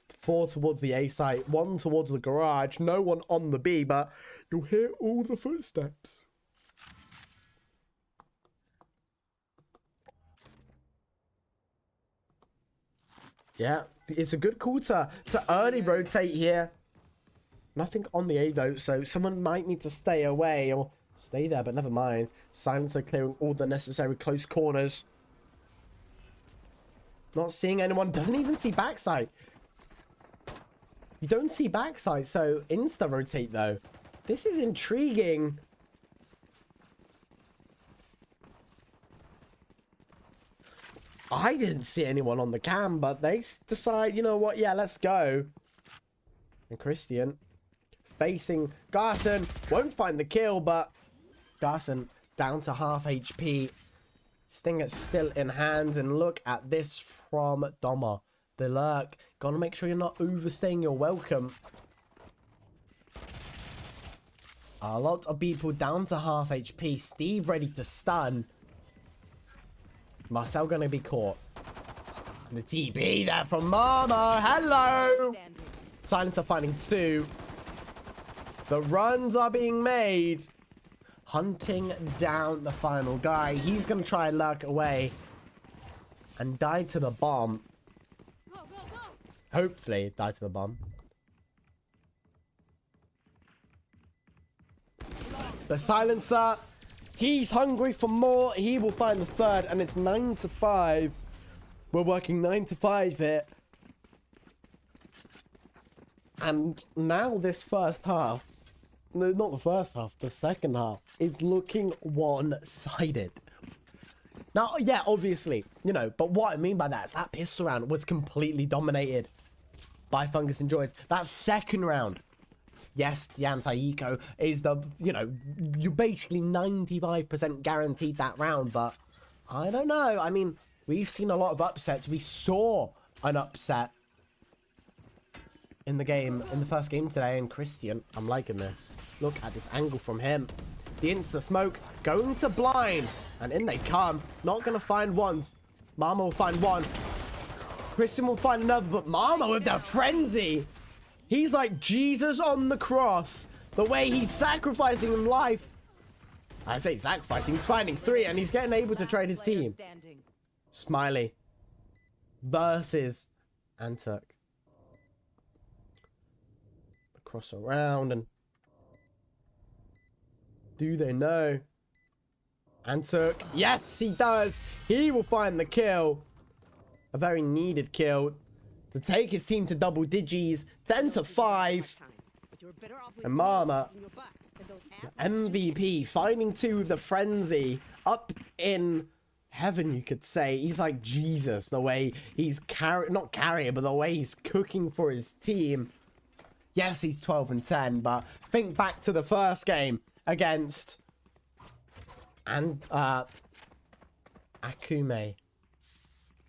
4 towards the A site, 1 towards the garage, no one on the B, but you'll hear all the footsteps. Yeah, it's a good call to early rotate here. Nothing on the A though, so someone might need to stay away or stay there, but never mind. Silencer clearing all the necessary close corners. Not seeing anyone, doesn't even see backside. You don't see backside, so insta rotate though. This is intriguing. I didn't see anyone on the cam, but they decide, you know what, yeah, let's go. And Christian facing Garson, won't find the kill, but Garson down to half HP. Stinger still in hand, and look at this from Doma. The lurk, gotta make sure you're not overstaying your welcome. A lot of people down to half HP. Steve ready to stun. Marcel gonna be caught. And the TB there from Mama. Hello. Silencer finding 2. The runs are being made. Hunting down the final guy. He's gonna try and lurk away. And die to the bomb. Go, go, go. Hopefully die to the bomb. The silencer, he's hungry for more. He will find the 3rd, and it's 9 to 5. We're working 9 to 5 here. And now this first half, no, not the first half, the second half is looking one-sided. Now, yeah, obviously, you know, but what I mean by that is that pistol round was completely dominated by Fungus and Joyce. That second round, yes, the anti-eco is the, you know, you basically 95% guaranteed that round, but I don't know. I mean, we've seen a lot of upsets. We saw an upset in the game, in the first game today, and Christian, I'm liking this. Look at this angle from him. The insta-smoke going to blind, and in they come. Not going to find one. Mama will find one. Christian will find another, but Mama with that frenzy. He's like Jesus on the cross. The way he's sacrificing him life. I say sacrificing, he's finding 3, and he's getting able to trade his team. Smiley versus Antuk. Cross around, and do they know? Antuk, yes, he does. He will find the kill. A very needed kill to take his team to double digits, 10 to 5. And Mama, MVP, finding 2 with the frenzy, up in heaven, you could say. He's like Jesus, the way he's not carrying, but the way he's cooking for his team. Yes, he's 12 and 10, but think back to the first game against Akuma.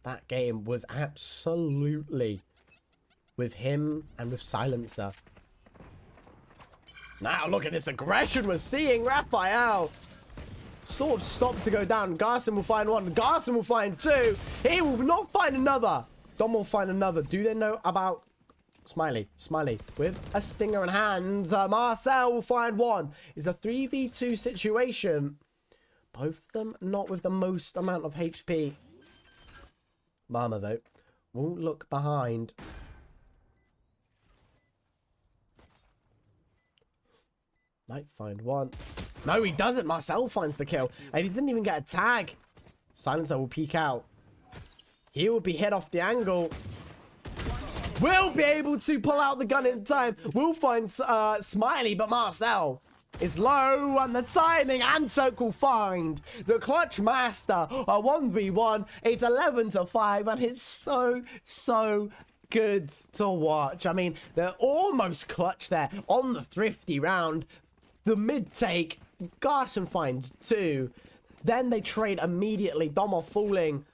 That game was absolutely with him and with Silencer. Now look at this aggression we're seeing. Raphael sort of stopped to go down. Garson will find 1. Garson will find 2. He will not find another. Dom will find another. Do they know about Smiley with a stinger in hands. Marcel will find 1. It's a 3v2 situation. Both of them not with the most amount of HP. Mama, though, won't look behind. Might find 1. No, he doesn't. Marcel finds the kill. And he didn't even get a tag. Silencer will peek out. He will be hit off the angle. Will be able to pull out the gun in time. We'll find Smiley, but Marcel is low on the timing. Antuk will find the clutch master. A 1v1. It's 11 to 5, and it's so good to watch. I mean, they're almost clutch there on the thrifty round. The mid take, Garson finds 2. Then they trade immediately. Domo falling,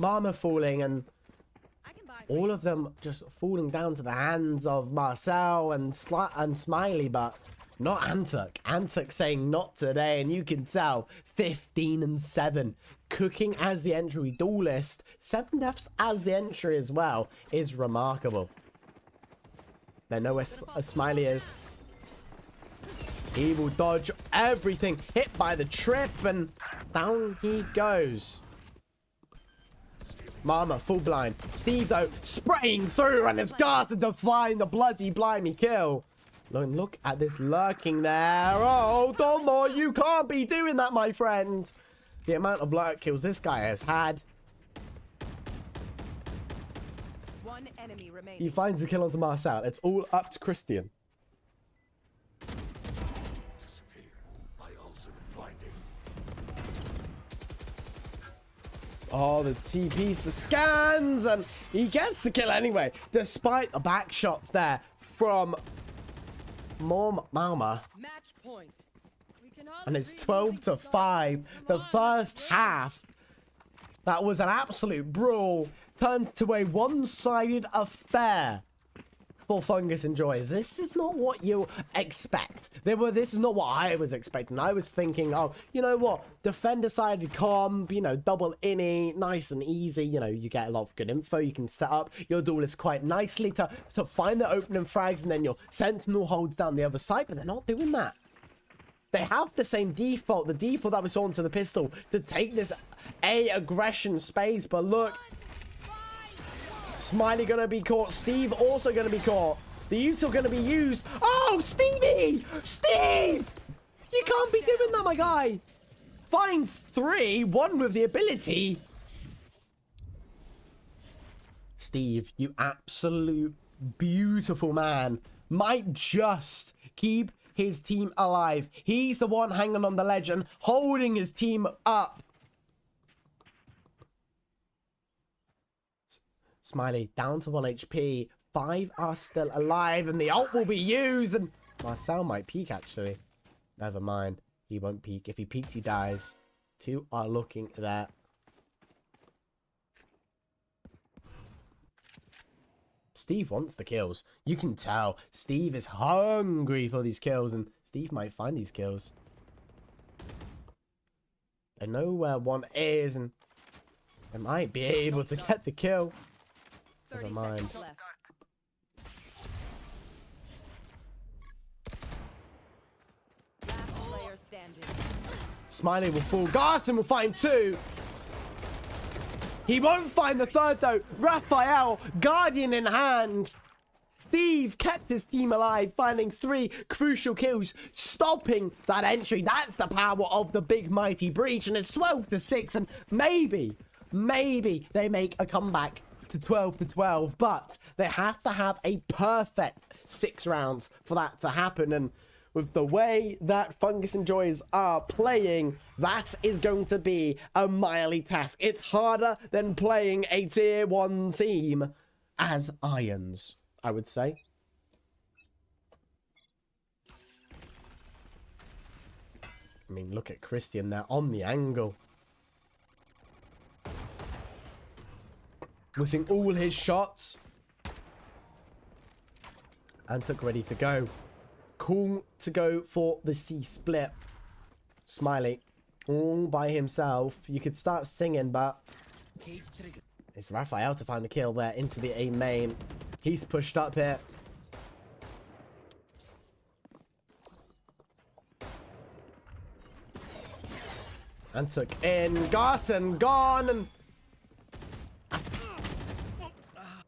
Mama falling, and all of them just falling down to the hands of Marcel and Smiley, but not Antuk. Antuk saying not today, and you can tell 15 and 7. Cooking as the entry duelist, 7 deaths as the entry as well is remarkable. They know where Smiley is. He will dodge everything, hit by the trip, and down he goes. Mama, full blind. Steve, though, spraying through, and it's Garson to find the bloody blimey kill. Look at this lurking there. Oh, Domo, you can't be doing that, my friend. The amount of lurk kills this guy has had. One enemy remaining. He finds the kill onto Marcel. It's all up to Christian. Oh, the TPs, the scans, and he gets the kill anyway, despite the back shots there from Mama. Match point. And it's 12 to 5. The first half, that was an absolute brawl, turns to a one-sided affair for Fungus Enjoys. This is not what you expect. This is not what I was expecting. I was thinking, oh, you know what? Defender-sided comp, you know, double innie, nice and easy. You know, you get a lot of good info. You can set up your duelist quite nicely to find the opening frags, and then your sentinel holds down the other side, but they're not doing that. They have the same default, the default that we saw into the pistol, to take this A aggression space, but look. Smiley gonna be caught. Steve also gonna be caught. The util gonna be used. Oh, Stevie! Steve! You can't be doing that, my guy. Finds 3, 1 with the ability. Steve, you absolute beautiful man, might just keep his team alive. He's the one hanging on the ledge and holding his team up. Smiley down to 1 HP. 5 are still alive, and the ult will be used. And Marcel might peek, actually. Never mind. He won't peek. If he peeks, he dies. 2 are looking there. Steve wants the kills. You can tell Steve is hungry for these kills, and Steve might find these kills. They know where 1 is, and they might be able to get the kill. Never mind. Last player standing. Smiley will fall. Garson will find 2. He won't find the 3rd though. Raphael, Guardian in hand. Steve kept his team alive, finding 3 crucial kills, stopping that entry. That's the power of the big mighty breach, and it's 12-6, and maybe they make a comeback to 12-12, but they have to have a perfect 6 rounds for that to happen. And with the way that Fungus Enjoys are playing, that is going to be a mighty task. It's harder than playing a tier 1 team as Irons, I would say. I mean, look at Christian there on the angle. Whiffing all his shots. And took ready to go. Cool to go for the C split. Smiley all by himself. You could start singing, but it's Raphael to find the kill there into the A main. He's pushed up here. And took in. Garson gone. And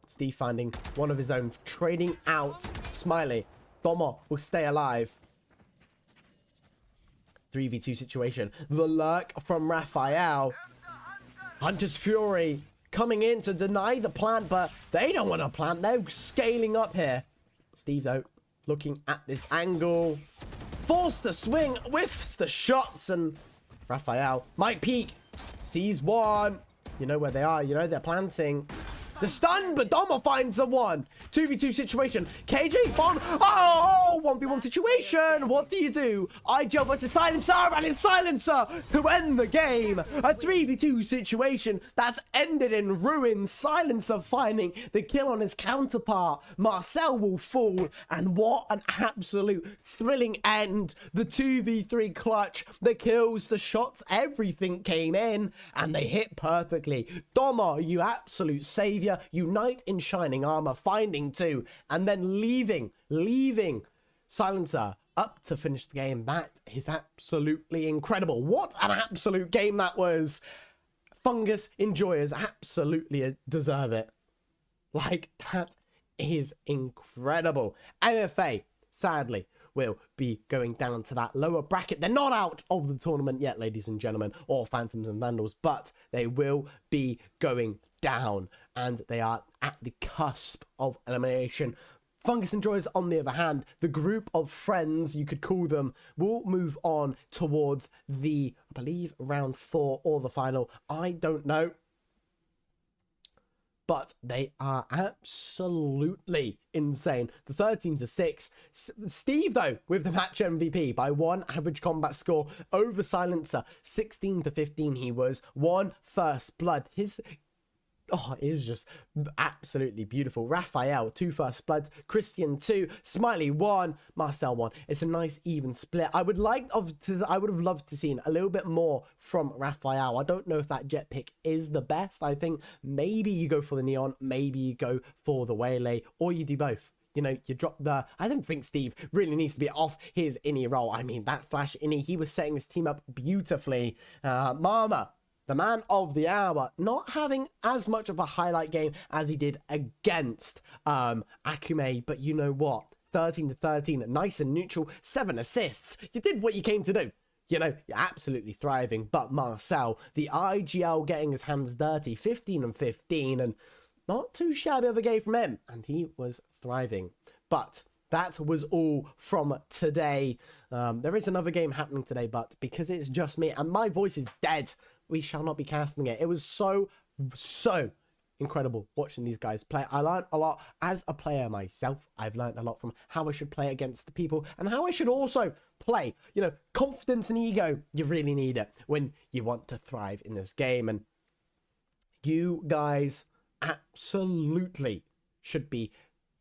Steve finding one of his own, trading out Smiley. Domo will stay alive. 3v2 situation. The lurk from Raphael. Hunter's Fury coming in to deny the plant, but they don't want to plant. They're scaling up here. Steve, though, looking at this angle. Forced to swing, whiffs the shots, and Raphael might peek. Sees 1. You know where they are. You know they're planting. The stun, but Domo finds the 1. 2v2 situation. KJ bomb. Oh, 1v1 situation. What do? IGL versus Silencer, and it's Silencer to end the game. A 3v2 situation that's ended in ruin. Silencer finding the kill on his counterpart. Marcel will fall, and what an absolute thrilling end. The 2v3 clutch, the kills, the shots, everything came in, and they hit perfectly. Domo, you absolute savior. Unite in shining armor, finding 2, and then leaving Silencer up to finish the game. That is absolutely incredible. What an absolute game that was. Fungus Enjoyers absolutely deserve it. Like, that is incredible. MFA, sadly, will be going down to that lower bracket. They're not out of the tournament yet, ladies and gentlemen, or Phantoms and Vandals, but they will be going down, and they are at the cusp of elimination. Fungus Enjoyers, on the other hand, the group of friends, you could call them, will move on towards the, I believe, round 4 or the final. I don't know. But they are absolutely insane. The 13-6. Steve, though, with the match MVP by 1 average combat score over Silencer. 16-15 he was. 1 first blood. His Oh, it was just absolutely beautiful. Raphael, 2 first bloods. Christian, 2. Smiley, 1. Marcel, 1. It's a nice even split. I would have loved to seen a little bit more from Raphael. I don't know if that jet pick is the best. I think maybe you go for the neon, maybe you go for the waylay, or you do both. You know, you drop the... I don't think Steve really needs to be off his innie role. I mean, that flash innie, he was setting his team up beautifully. Mama, the man of the hour, not having as much of a highlight game as he did against Akuma, but you know what? 13 to 13, nice and neutral, 7 assists. You did what you came to do. You know, you're absolutely thriving. But Marcel, the IGL getting his hands dirty, 15 and 15, and not too shabby of a game from him. And he was thriving. But that was all from today. There is another game happening today, but because it's just me and my voice is dead, we shall not be casting it. It was so incredible watching these guys play. I learned a lot as a player myself. I've learned a lot from how I should play against the people and how I should also play. You know, confidence and ego, you really need it when you want to thrive in this game. And you guys absolutely should be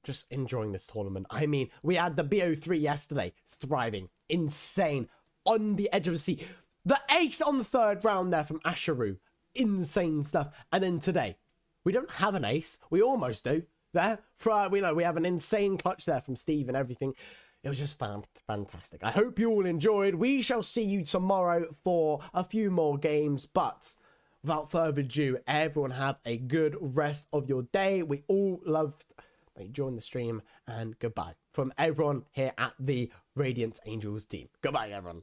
just enjoying this tournament. I mean, we had the Bo3 yesterday, thriving, insane, on the edge of the seat. The ace on the 3rd round there from Asheru. Insane stuff. And then today, we don't have an ace. We almost do. There, we know we have an insane clutch there from Steve and everything. It was just fantastic. I hope you all enjoyed. We shall see you tomorrow for a few more games. But without further ado, everyone have a good rest of your day. We all loved that you joined the stream. And goodbye from everyone here at the Radiant Angels team. Goodbye, everyone.